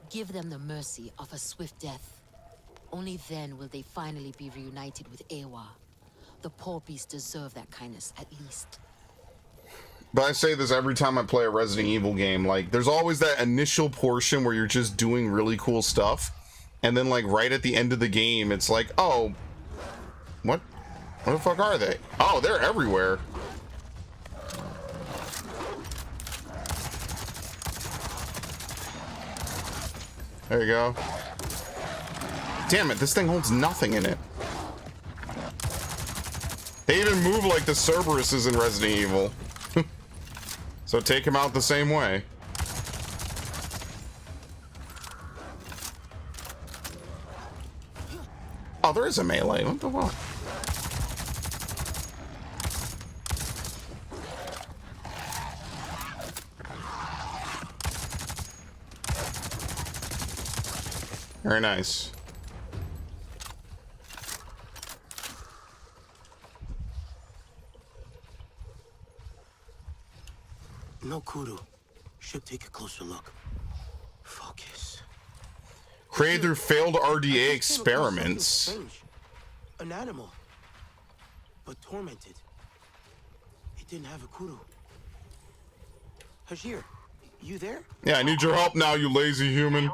give them the mercy of a swift death. Only then will they finally be reunited with Ewa. The poor beasts deserve that kindness, at least. But I say this every time I play a Resident Evil game. Like, there's always that initial portion where you're just doing really cool stuff. And then, like, right at the end of the game, it's like, oh, what? Where the fuck are they? Oh, they're everywhere. There you go. Damn it, this thing holds nothing in it. They even move like the Cerberuses in Resident Evil. So take him out the same way. Oh, there is a melee. What the fuck? Very nice. No kudu. Should take a closer look. Focus. Created through failed RDA experiments. Strange. An animal. But tormented. It didn't have a kudu. Hajir, you there? Yeah, I need your help now, you lazy human. You're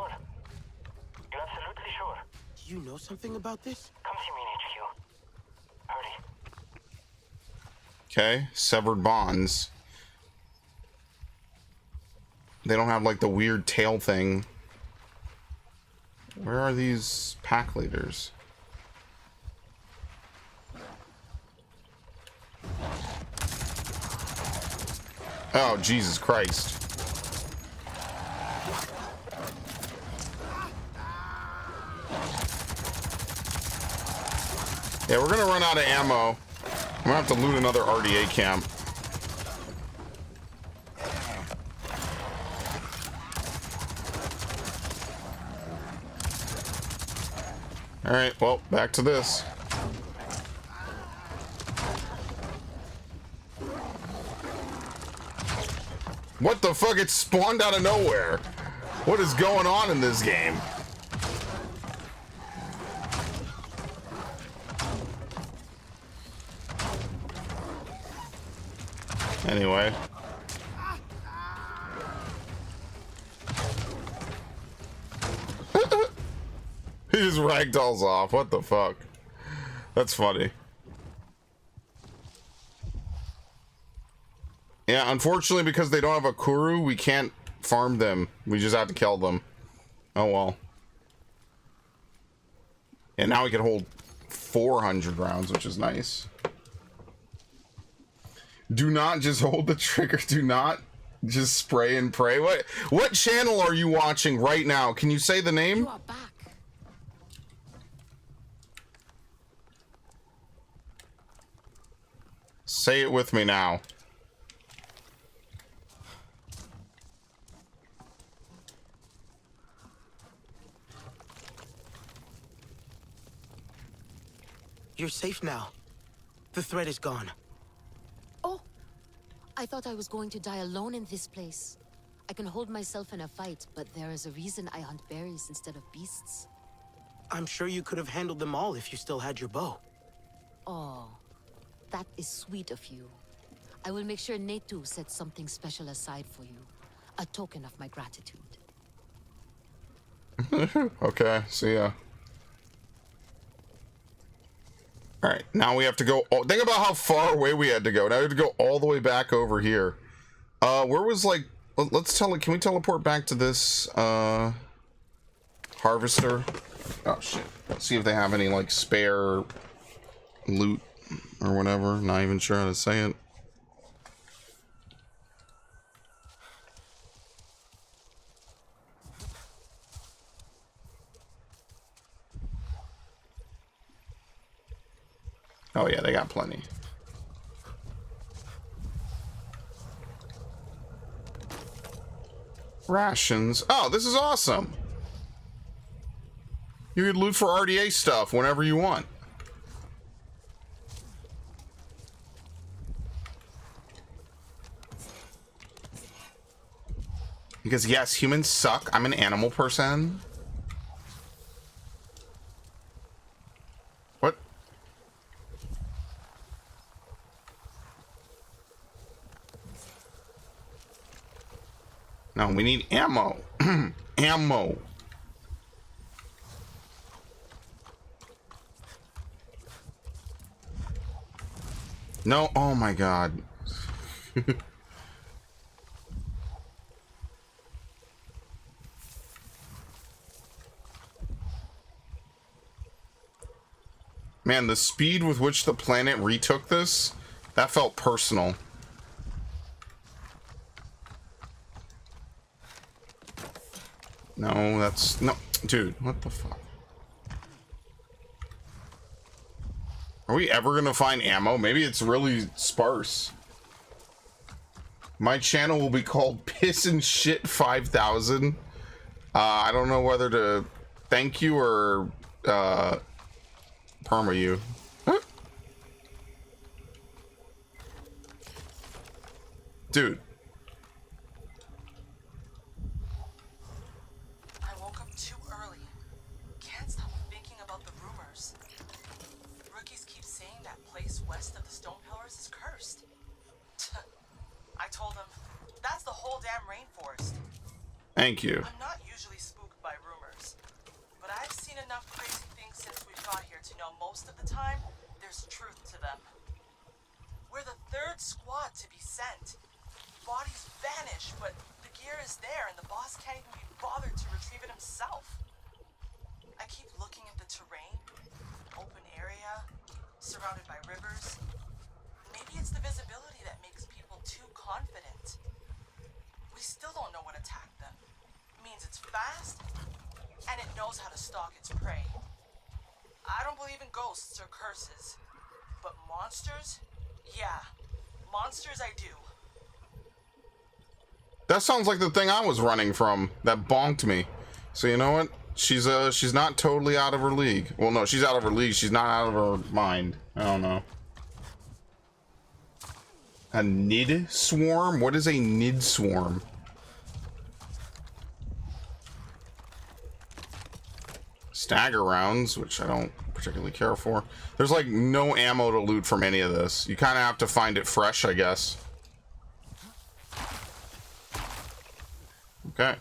absolutely sure. Do you know something about this? Come see me in HQ. Hurry. Okay, severed bonds. They don't have like the weird tail thing. Where are these pack leaders? Oh, Jesus Christ. Yeah, we're gonna run out of ammo. I'm gonna have to loot another RDA camp. Alright, well, back to this. What the fuck? It spawned out of nowhere. What is going on in this game? Anyway. He just ragdolls off. What the fuck? That's funny. Yeah, unfortunately, because they don't have a Kuru, we can't farm them. We just have to kill them. Oh well. And now we can hold 400 rounds, which is nice. Do not just hold the trigger. Do not just spray and pray. What channel are you watching right now? Can you say the name? You are back. Say it with me now. You're safe now. The threat is gone. Oh, I thought I was going to die alone in this place. I can hold myself in a fight, but there is a reason I hunt berries instead of beasts. I'm sure you could have handled them all if you still had your bow. Oh, that is sweet of you. I will make sure Netu sets something special aside for you. A token of my gratitude. Okay, see ya. Alright, now we have to go... think about how far away we had to go. Now we have to go all the way back over here. Where was, like, let's can we teleport back to this harvester? Oh shit. Let's see if they have any like spare loot or whatever. Not even sure how to say it. Oh yeah, they got plenty. Rations. Oh, this is awesome. You could loot for RDA stuff whenever you want. Because yes, humans suck. I'm an animal person. What? No, we need ammo. Ammo. No, oh my god. Man, the speed with which the planet retook this, that felt personal. No, that's... No, dude, what the fuck? Are we ever gonna find ammo? Maybe it's really sparse. My channel will be called Piss and Shit 5000. I don't know whether to thank you or perma you. Huh? Dude. I woke up too early. Can't stop thinking about the rumors. Rookies keep saying that place west of the Stone Pillars is cursed. I told him, that's the whole damn rainforest. Thank you. I'm not usually spooked by rumors, but I've seen enough crazy things since we got here to know most of the time there's truth to them. We're the third squad to be sent. Bodies vanish, but the gear is there and the boss can't even be bothered to retrieve it himself. I keep looking at the terrain. Open area, surrounded by rivers. Maybe it's the visibility that makes people too confident. We still don't know what attacked them. It means it's fast, and it knows how to stalk its prey. I don't believe in ghosts or curses, but monsters? Yeah, monsters I do. That sounds like the thing I was running from that bonked me. So you know what? She's not totally out of her league. Well, no, she's out of her league. She's not out of her mind. I don't know. A nid swarm? What is a nid swarm? Stagger rounds, which I don't particularly care for. There's like no ammo to loot from any of this. You kind of have to find it fresh, I guess. Okay.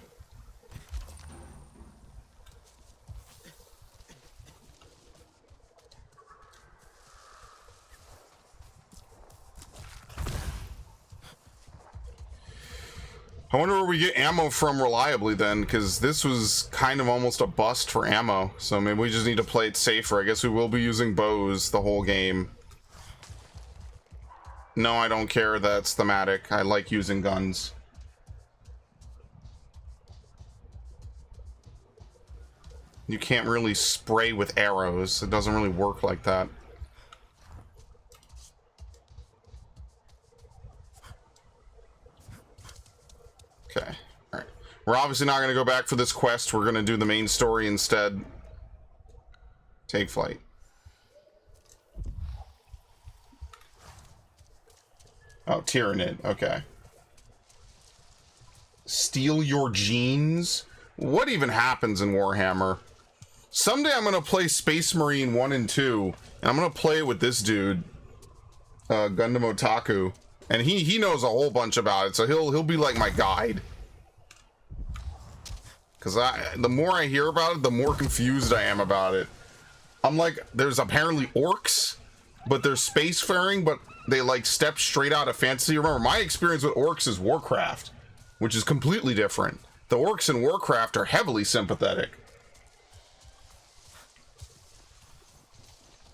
I wonder where we get ammo from reliably then, because this was kind of almost a bust for ammo. So maybe we just need to play it safer. I guess we will be using bows the whole game. No, I don't care. That's thematic. I like using guns. You can't really spray with arrows. It doesn't really work like that. Okay, alright. We're obviously not going to go back for this quest. We're going to do the main story instead. Take flight. Oh, Tyrannid. Okay. Steal your jeans? What even happens in Warhammer? Someday I'm going to play Space Marine 1 and 2, and I'm going to play it with this dude, Gundam Otaku. And he knows a whole bunch about it, so he'll be like my guide. Because the more I hear about it, the more confused I am about it. I'm like, there's apparently orcs, but they're spacefaring, but they like step straight out of fantasy. Remember, my experience with orcs is Warcraft. which is completely different. The orcs in Warcraft are heavily sympathetic.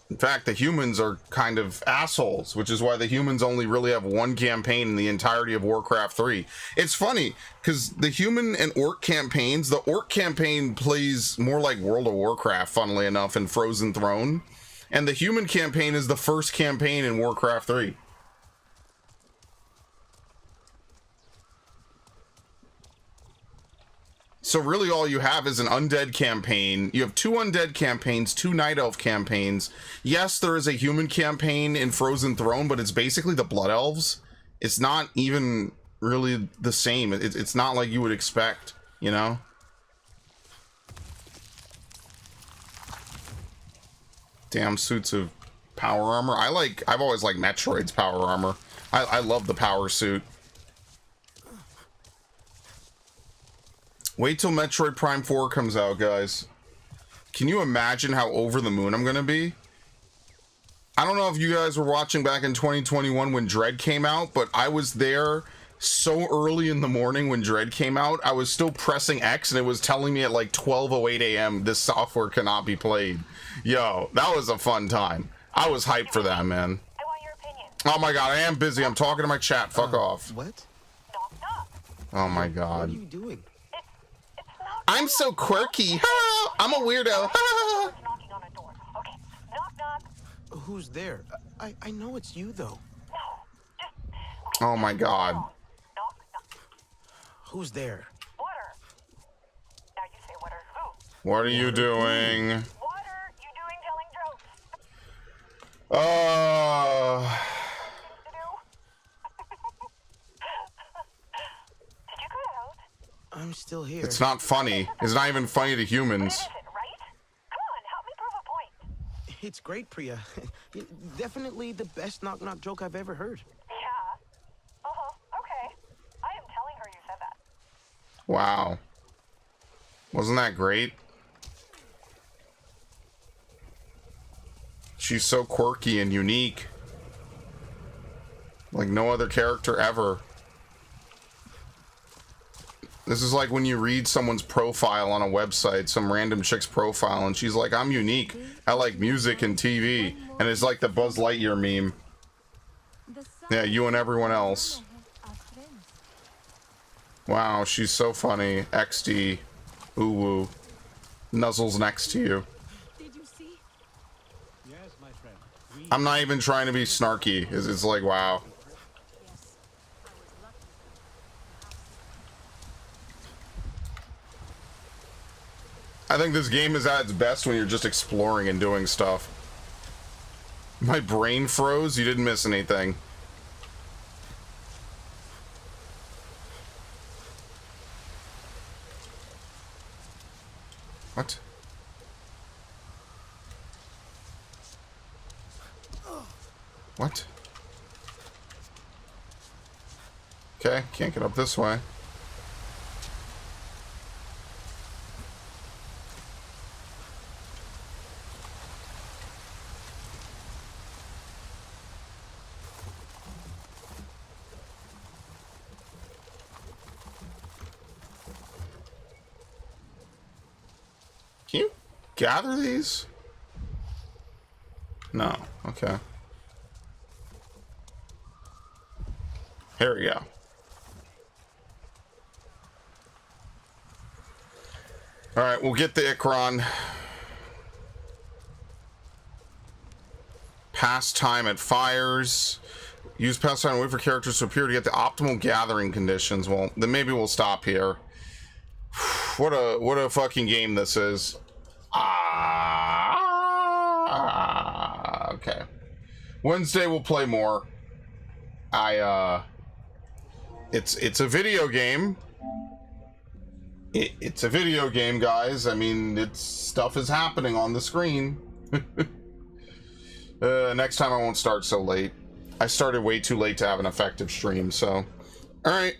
In fact, the humans are kind of assholes, which is why the humans only really have one campaign in the entirety of Warcraft 3. It's funny, because the human and orc campaigns, the orc campaign plays more like World of Warcraft, funnily enough, in Frozen Throne. And the human campaign is the first campaign in Warcraft 3. So really all you have is an undead campaign. You have 2 undead campaigns, 2 night elf campaigns. Yes, there is a human campaign in Frozen Throne, but it's basically the Blood Elves. It's not even really the same. It's not like you would expect, you know? Damn suits of power armor. I've always liked Metroid's power armor. I love the power suit. Wait till Metroid Prime 4 comes out, guys. Can you imagine how over the moon I'm gonna be? I don't know if you guys were watching back in 2021 when Dread came out, but I was there so early in the morning when Dread came out. I was still pressing X and it was telling me at like 12:08 a.m. this software cannot be played. Yo, that was a fun time. I was hyped for that, man. I want your opinion. Oh my god, I am busy. I'm talking to my chat. Fuck off. What? Knock, knock. Oh my god. What are you doing? I'm so quirky. I'm a weirdo. Knocking on a door. Okay. Knock, knock. Who's there? I know it's you, though. No. Just. Oh my god. Knock, knock. Who's there? Water. Now you say water. Who? What are you doing? Water. You doing telling jokes. To do? Did you go out? I'm still here. It's not funny. It's not even funny to humans. What is it, right? Come on, help me prove a point. It's great, Priya. Definitely the best knock-knock joke I've ever heard. Yeah. Okay. I am telling her you said that. Wow. Wasn't that great? She's so quirky and unique. Like no other character ever. This is like when you read someone's profile on a website, some random chick's profile, and she's like, I'm unique. I like music and TV. And it's like the Buzz Lightyear meme. Yeah, you and everyone else. Wow, she's so funny. XD. Ooh woo. Nuzzles next to you. Did you see? Yes, my friend. I'm not even trying to be snarky. It's like, wow. I think this game is at its best when you're just exploring and doing stuff. My brain froze. You didn't miss anything. What? What? Okay, can't get up this way. Can you gather these? No. Okay. Here we go. All right, we'll get the Ikron. Pass time at fires. Use pass time and wait for characters to appear to get the optimal gathering conditions. Well, then maybe we'll stop here. What a fucking game this is. Okay. Wednesday we'll play more. It's a video game. It's a video game, guys. I mean, stuff is happening on the screen. Next time I won't start so late. I started way too late to have an effective stream, so. Alright.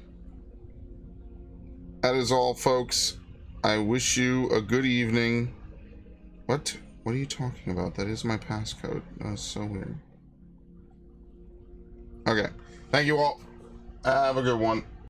That is all, folks. I wish you a good evening. What? What are you talking about? That is my passcode. That's so weird. Okay. Thank you all. Have a good one.